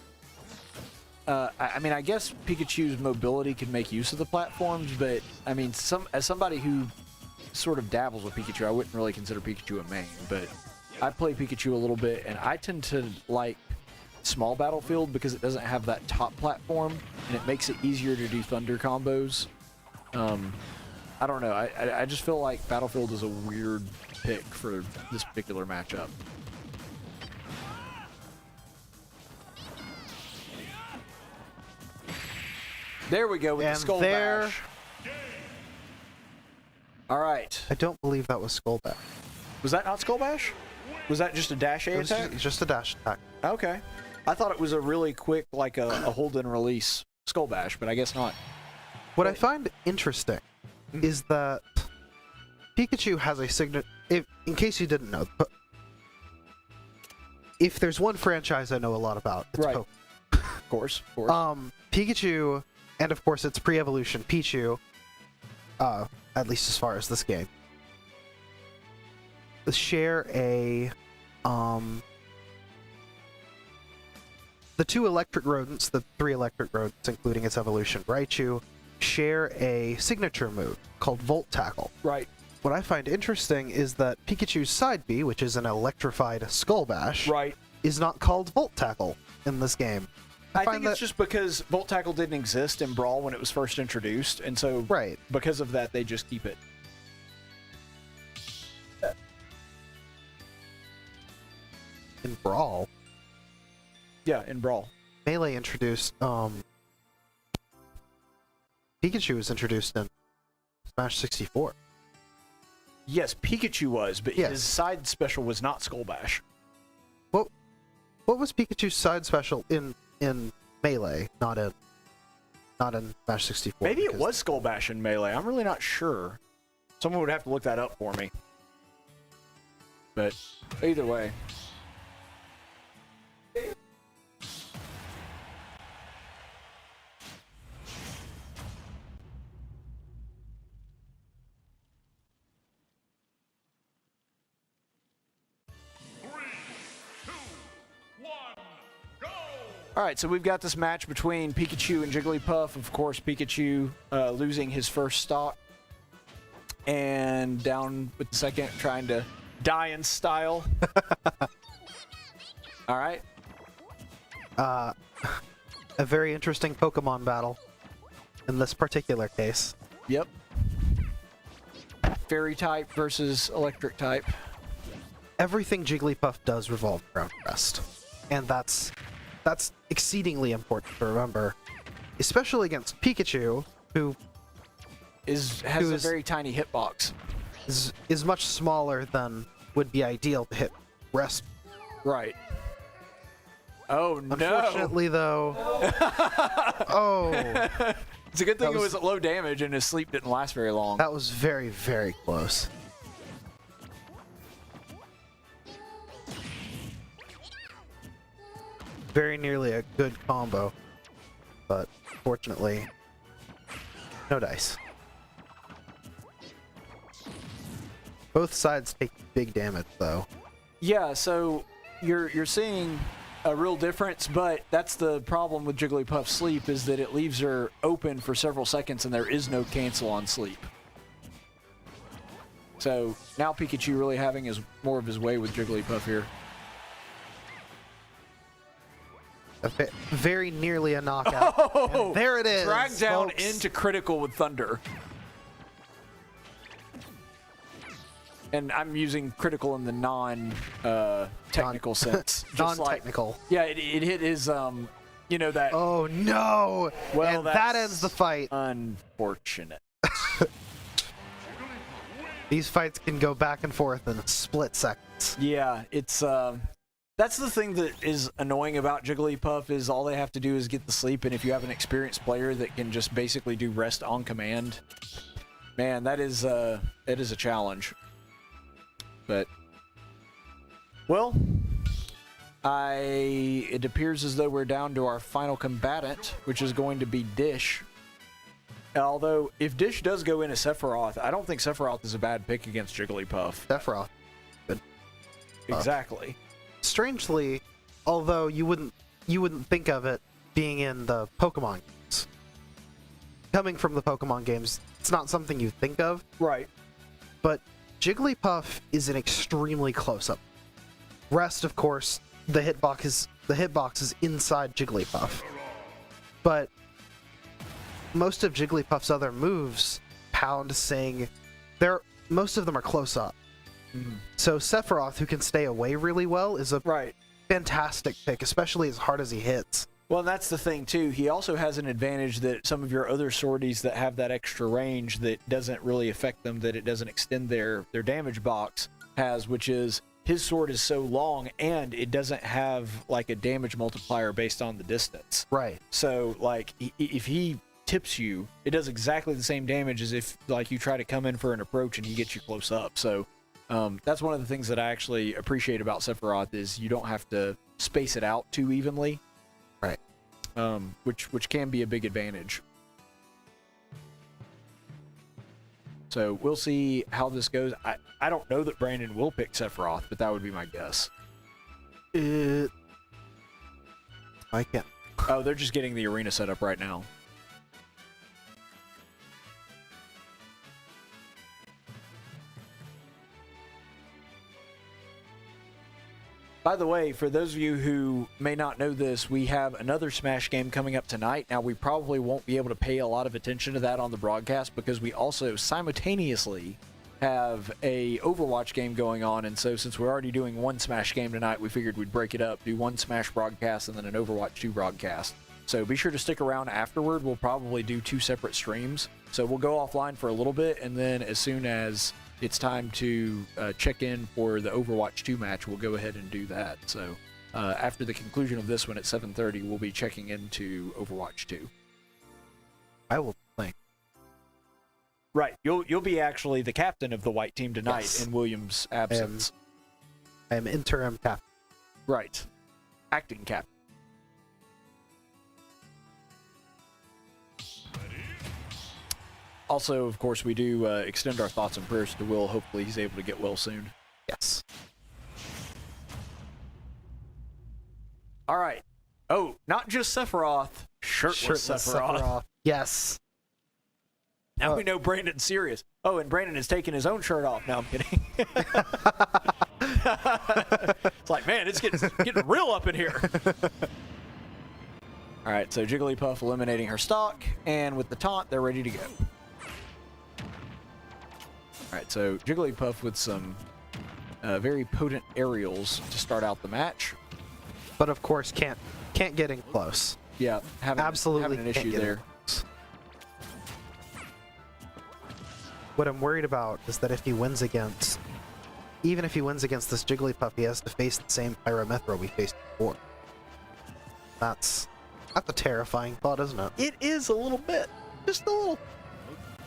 I mean, I guess Pikachu's mobility can make use of the platforms, but I mean, as somebody who sort of dabbles with Pikachu, I wouldn't really consider Pikachu a main, but I play Pikachu a little bit, and I tend to like small Battlefield because it doesn't have that top platform, and it makes it easier to do thunder combos. I don't know. I just feel like Battlefield is a weird pick for this particular matchup. There we go with the Skull Bash. All right. I don't believe that was Skull Bash. Was that not Skull Bash? Was that just a dash A attack? Just a dash attack. Okay. I thought it was a really quick, like a hold and release Skull Bash, but I guess not. What I find interesting is that Pikachu has a signature. In case you didn't know, if there's one franchise I know a lot about, it's right. Pokemon. Of course. Pikachu, and of course its pre-evolution Pichu, at least as far as this game, share a the two electric rodents, the three electric rodents, including its evolution Raichu, share a signature move called Volt Tackle. Right. What I find interesting is that Pikachu's Side B, which is an electrified Skull Bash, Right. is not called Volt Tackle in this game. I think it's just because Volt Tackle didn't exist in Brawl when it was first introduced, and so because of that, they just keep it. In Brawl? Yeah, in Brawl. Melee introduced, Pikachu was introduced in Smash 64. Yes, Pikachu was, but Yes. his side special was not Skull Bash. What was Pikachu's side special in Melee, not in Smash 64? Maybe it was Skull Bash in Melee. I'm really not sure. Someone would have to look that up for me. But either way. All right, so we've got this match between Pikachu and Jigglypuff. Of course, Pikachu losing his first stock. And down with the second, trying to die in style. All right. A very interesting Pokemon battle in this particular case. Yep. Fairy type versus electric type. Everything Jigglypuff does revolve around Rest. And that's exceedingly important to remember, especially against Pikachu, who has a very tiny hitbox. Is much smaller than would be ideal to hit Rest. Right. Oh, no. Unfortunately, though... Oh. It's a good thing it was at low damage and his sleep didn't last very long. That was very, very close. Very nearly a good combo, but fortunately, no dice. Both sides take big damage, though. Yeah, so you're seeing a real difference, but that's the problem with Jigglypuff's sleep, is that it leaves her open for several seconds and there is no cancel on sleep. So now Pikachu really having more of his way with Jigglypuff here. Very nearly a knockout. Oh, and there it is. Dragged down folks. into critical with Thunder. And I'm using critical in the non-technical sense. Non-technical. Yeah, it hit his, you know, that... Oh, no! Well, and that ends the fight. Unfortunate. These fights can go back and forth in split seconds. Yeah, it's... That's the thing that is annoying about Jigglypuff, is all they have to do is get the sleep, and if you have an experienced player that can just basically do rest on command, man, that is a challenge. But, well, it appears as though we're down to our final combatant, which is going to be Dish. Although, if Dish does go into Sephiroth, I don't think Sephiroth is a bad pick against Jigglypuff. Sephiroth. Good. Exactly. Strangely, although you wouldn't think of it being in the Pokemon games. Coming from the Pokemon games, it's not something you think of. Right. But Jigglypuff is an extremely close-up. Rest, of course, the hitbox is inside Jigglypuff. But most of Jigglypuff's other moves, Pound, Sing, most of them are close up. Mm-hmm. So Sephiroth, who can stay away really well, is a fantastic pick, especially as hard as he hits. Well, that's the thing, too. He also has an advantage that some of your other sorties that have that extra range that doesn't really affect them, that it doesn't extend their damage box has, which is his sword is so long and it doesn't have like a damage multiplier based on the distance. Right. So, like, if he tips you, it does exactly the same damage as if, like, you try to come in for an approach and he gets you close up. So, that's one of the things that I actually appreciate about Sephiroth is you don't have to space it out too evenly. Right. Which can be a big advantage. So we'll see how this goes. I don't know that Brandon will pick Sephiroth, but that would be my guess. I can't. Oh, they're just getting the arena set up right now. By the way, for those of you who may not know this, we have another Smash game coming up tonight. Now, we probably won't be able to pay a lot of attention to that on the broadcast because we also simultaneously have a Overwatch game going on. And so since we're already doing one Smash game tonight, we figured we'd break it up, do one Smash broadcast and then an Overwatch 2 broadcast. So be sure to stick around afterward. We'll probably do 2 separate streams. So we'll go offline for a little bit, and then as soon as it's time to check in for the Overwatch 2 match, we'll go ahead and do that. So after the conclusion of this one at 7:30, we'll be checking into Overwatch 2. I will play. Right, you'll be actually the captain of the white team tonight Yes. in Williams' absence. I am interim captain. Right, acting captain. Also, of course, we do extend our thoughts and prayers to Will. Hopefully he's able to get well soon. Yes. All right. Oh, not just Sephiroth. Shirtless Sephiroth. Yes. Now we know Brandon's serious. Oh, and Brandon has taken his own shirt off. Now I'm kidding. It's like, man, it's getting real up in here. All right, so Jigglypuff eliminating her stock, and with the taunt, they're ready to go. All right, so Jigglypuff with some very potent aerials to start out the match. But of course, can't get in close. Yeah, Absolutely having an can't issue get in there. close. What I'm worried about is that even if he wins against this Jigglypuff, he has to face the same Pyra we faced before. That's a terrifying thought, isn't it? It is a little bit. Just a little.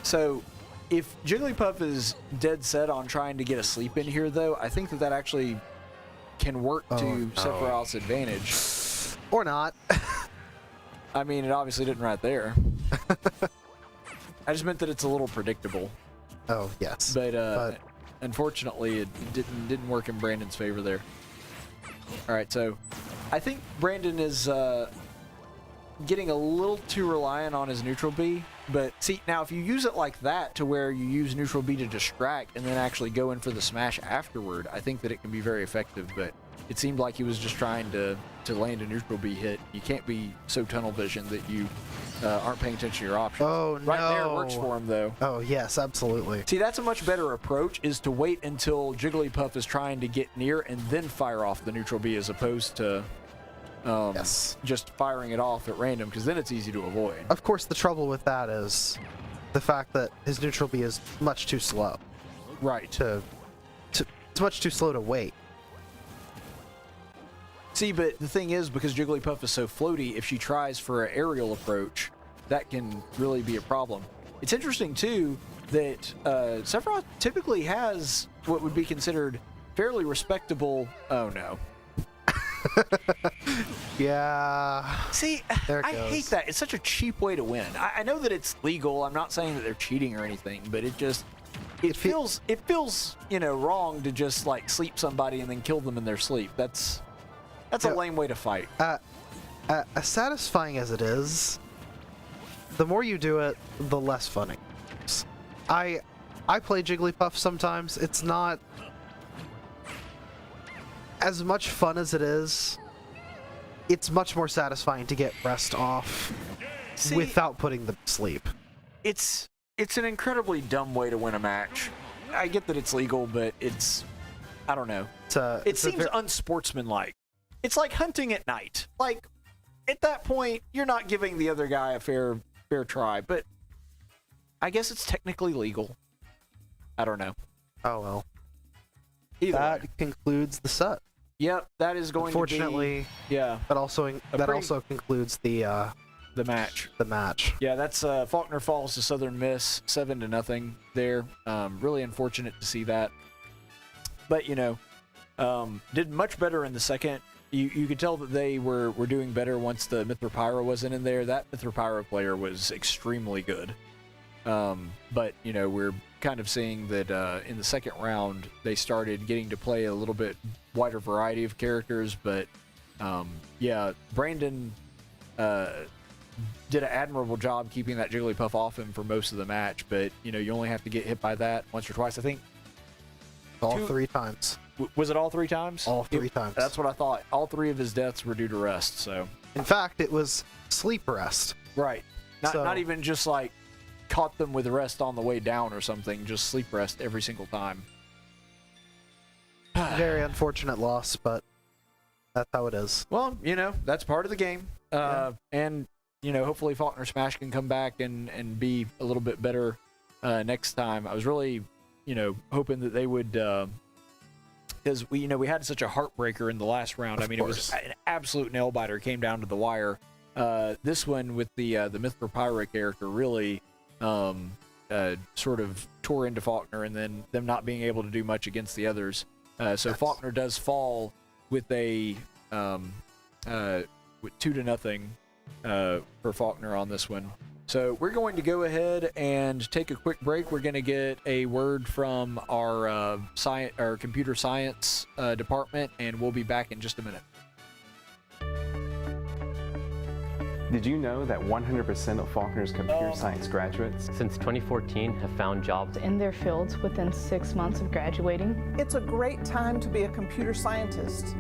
So, if Jigglypuff is dead set on trying to get a sleep in here, though, I think that actually can work to Sephiroth's advantage. Or not. I mean, it obviously didn't right there. I just meant that it's a little predictable. Oh, yes. But unfortunately, it didn't work in Brandon's favor there. All right, so I think Brandon is getting a little too reliant on his neutral B. But see, now if you use it like that to where you use neutral B to distract and then actually go in for the smash afterward, I think that it can be very effective. But it seemed like he was just trying to land a neutral B hit. You can't be so tunnel vision that you aren't paying attention to your options. Oh, no. Right there works for him, though. Oh, yes, absolutely. See, that's a much better approach, is to wait until Jigglypuff is trying to get near and then fire off the neutral B as opposed to just firing it off at random, because then it's easy to avoid. Of course, the trouble with that is the fact that his neutral B is much too slow. Right. It's much too slow to wait. See, but the thing is, because Jigglypuff is so floaty, if she tries for an aerial approach, that can really be a problem. It's interesting, too, that Sephiroth typically has what would be considered fairly respectable... Oh, no. Yeah. See, I hate that. It's such a cheap way to win. I know that it's legal. I'm not saying that they're cheating or anything, but it feels wrong to just like sleep somebody and then kill them in their sleep. That's a lame way to fight. As satisfying as it is, the more you do it, the less fun it is. I play Jigglypuff sometimes. It's not as much fun as it is. It's much more satisfying to get rest off without putting them to sleep. It's an incredibly dumb way to win a match. I get that it's legal, but I don't know. It seems unsportsmanlike. It's like hunting at night. Like, at that point, you're not giving the other guy a fair try, but I guess it's technically legal. I don't know. Oh, well. Either that way. concludes the set. Yep, that is going Unfortunately, to be... Yeah. That also concludes the match. The match. Yeah, that's Faulkner falls to Southern Miss 7-0 there. Really unfortunate to see that. But, did much better in the second. You could tell that they were doing better once the Mithra Pyro wasn't in there. That Mithra Pyro player was extremely good. But, we're kind of seeing that in the second round, they started getting to play a little bit wider variety of characters. But, Brandon did an admirable job keeping that Jigglypuff off him for most of the match. But, you only have to get hit by that once or twice. I think all 3 times. Was it all 3 times? All 3 times. That's what I thought. All 3 of his deaths were due to rest. So, in fact, it was sleep rest. Right. Not even just like caught them with rest on the way down or something. Just sleep rest every single time. Very unfortunate loss, but that's how it is. Well, that's part of the game. And hopefully Faulkner Smash can come back and be a little bit better next time. I was really hoping that they would. Because we had such a heartbreaker in the last round. I mean, it was an absolute nail biter. Came down to the wire. This one with the Mithra Pyro character really sort of tore into Faulkner, and then them not being able to do much against the others. So Faulkner does fall with a with 2-0 for Faulkner on this one. So we're going to go ahead and take a quick break. We're going to get a word from our computer science department, and we'll be back in just a minute. Did you know that 100% of Faulkner's computer science graduates since 2014 have found jobs in their fields within 6 months of graduating? It's a great time to be a computer scientist.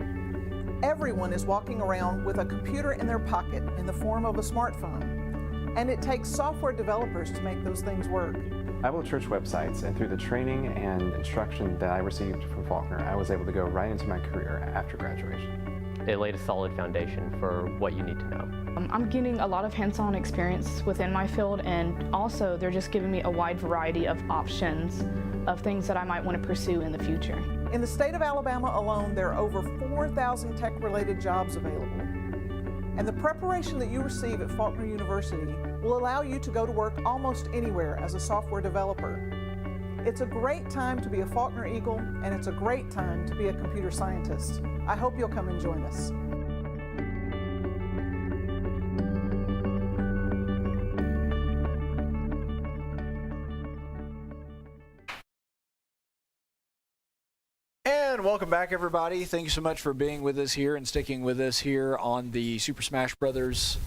Everyone is walking around with a computer in their pocket in the form of a smartphone. And it takes software developers to make those things work. I built church websites, and through the training and instruction that I received from Faulkner, I was able to go right into my career after graduation. It laid a solid foundation for what you need to know. I'm getting a lot of hands-on experience within my field, and also they're just giving me a wide variety of options of things that I might want to pursue in the future. In the state of Alabama alone, there are over 4,000 tech-related jobs available. And the preparation that you receive at Faulkner University will allow you to go to work almost anywhere as a software developer. It's a great time to be a Faulkner Eagle, and it's a great time to be a computer scientist. I hope you'll come and join us. And welcome back, everybody. Thank you so much for being with us here and sticking with us here on the Super Smash Brothers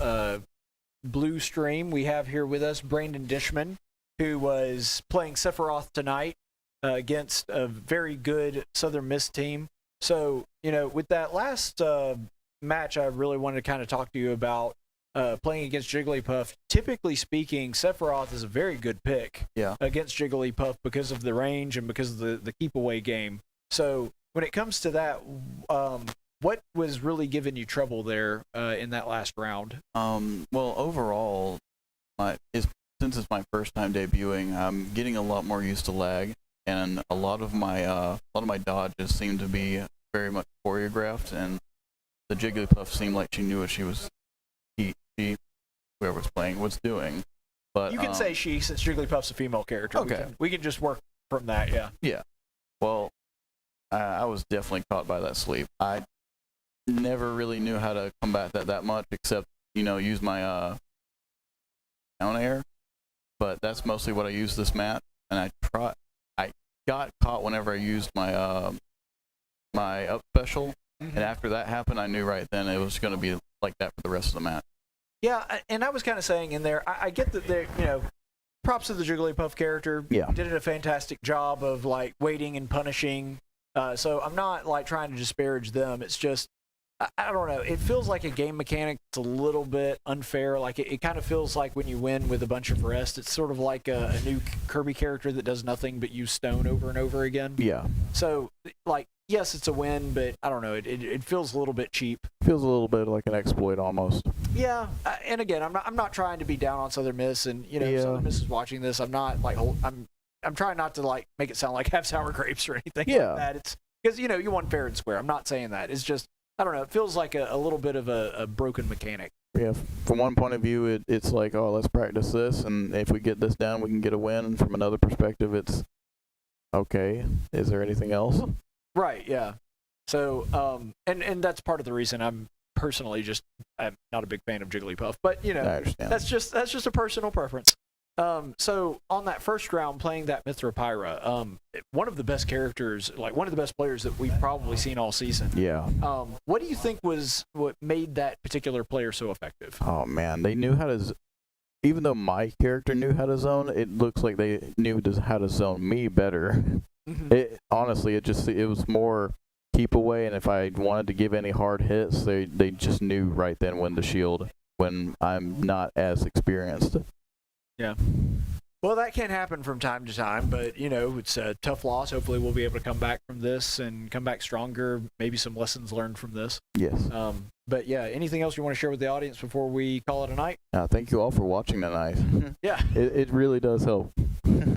Blue stream. We have here with us Brandon Dishman, who was playing Sephiroth tonight against a very good Southern Miss team. So, with that last match, I really wanted to kind of talk to you about playing against Jigglypuff. Typically speaking, Sephiroth is a very good pick against Jigglypuff because of the range and because of the keep away game. So when it comes to that, what was really giving you trouble there in that last round? Well, overall, since it's my first time debuting, I'm getting a lot more used to lag, and a lot of my dodges seem to be very much choreographed, and the Jigglypuff seemed like she knew what whoever was playing was doing. But you can say she, since Jigglypuff's a female character. Okay, we can just work from that. Yeah. Yeah. Well, I was definitely caught by that sleep. never really knew how to combat that much, except, use my down air. But that's mostly what I use this mat, and I got caught whenever I used my my up special, and after that happened, I knew right then it was going to be like that for the rest of the mat. Yeah, and I was kind of saying in there, I get that they're, props to the Jigglypuff character. Yeah. Did a fantastic job of, like, waiting and punishing. So I'm not, like, trying to disparage them. It's just, I don't know. It feels like a game mechanic that's a little bit unfair. Like, it kind of feels like when you win with a bunch of rest, it's sort of like a new Kirby character that does nothing but use stone over and over again. Yeah. So, like, yes, it's a win, but I don't know. It feels a little bit cheap. Feels a little bit like an exploit almost. Yeah, and again, I'm not trying to be down on Southern Miss, and if Southern Miss is watching this, I'm not like I'm trying not to like make it sound like have sour grapes or anything like that. It's because you won fair and square. I'm not saying that. It's just I don't know. It feels like a little bit of a broken mechanic. Yeah, from one point of view, it's like, oh, let's practice this, and if we get this down, we can get a win. And from another perspective, it's okay. Is there anything else? Right. Yeah. So and that's part of the reason I'm not a big fan of Jigglypuff, but I understand. that's just a personal preference. So on that first round, playing that Mithra, one of the best characters, like one of the best players that we've probably seen all season. Yeah. What do you think was what made that particular player so effective? Oh man, they knew how to. Even though my character knew how to zone, it looks like they knew how to zone me better. Mm-hmm. Honestly, it was more keep away, and if I wanted to give any hard hits, they just knew right then when to shield when I'm not as experienced. Yeah. Well, that can happen from time to time, but it's a tough loss. Hopefully we'll be able to come back from this and come back stronger, maybe some lessons learned from this. Yes. But yeah, anything else you want to share with the audience before we call it a night? Thank you all for watching tonight. Yeah. It really does help.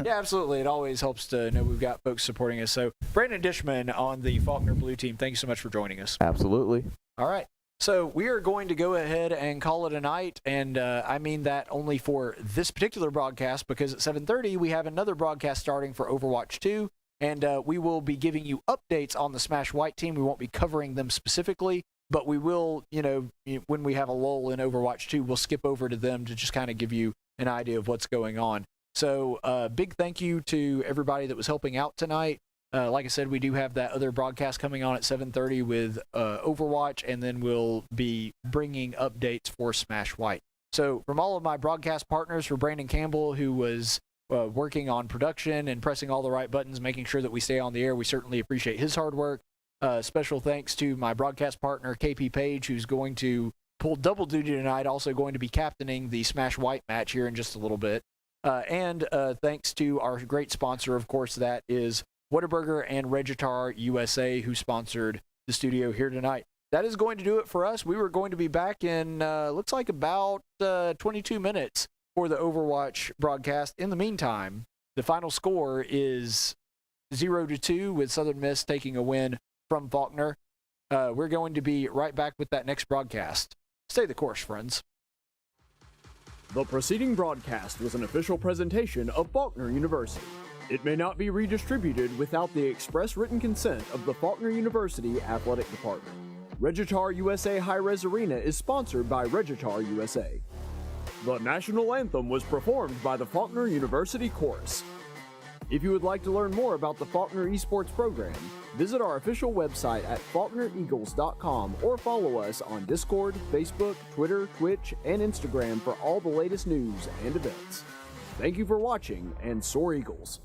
Yeah, absolutely. It always helps to know we've got folks supporting us. So, Brandon Dishman on the Faulkner Blue Team, thank you so much for joining us. Absolutely. All right. So, we are going to go ahead and call it a night, and I mean that only for this particular broadcast, because at 7:30 we have another broadcast starting for Overwatch 2, and we will be giving you updates on the Smash White team. We won't be covering them specifically, but we will, when we have a lull in Overwatch 2, we'll skip over to them to just kind of give you an idea of what's going on. So big thank you to everybody that was helping out tonight. Like I said, we do have that other broadcast coming on at 7:30 with Overwatch, and then we'll be bringing updates for Smash White. So from all of my broadcast partners, for Brandon Campbell, who was working on production and pressing all the right buttons, making sure that we stay on the air, we certainly appreciate his hard work. Special thanks to my broadcast partner, KP Page, who's going to pull double duty tonight, also going to be captaining the Smash White match here in just a little bit. And thanks to our great sponsor, of course, that is Whataburger and Regitar USA, who sponsored the studio here tonight. That is going to do it for us. We were going to be back in, looks like about 22 minutes for the Overwatch broadcast. In the meantime, the final score is 0-2 with Southern Miss taking a win from Faulkner. We're going to be right back with that next broadcast. Stay the course, friends. The preceding broadcast was an official presentation of Faulkner University. It may not be redistributed without the express written consent of the Faulkner University Athletic Department. Regitar USA High-Res Arena is sponsored by Regitar USA. The national anthem was performed by the Faulkner University Chorus. If you would like to learn more about the Faulkner Esports program, visit our official website at faulknereagles.com or follow us on Discord, Facebook, Twitter, Twitch, and Instagram for all the latest news and events. Thank you for watching, and soar Eagles!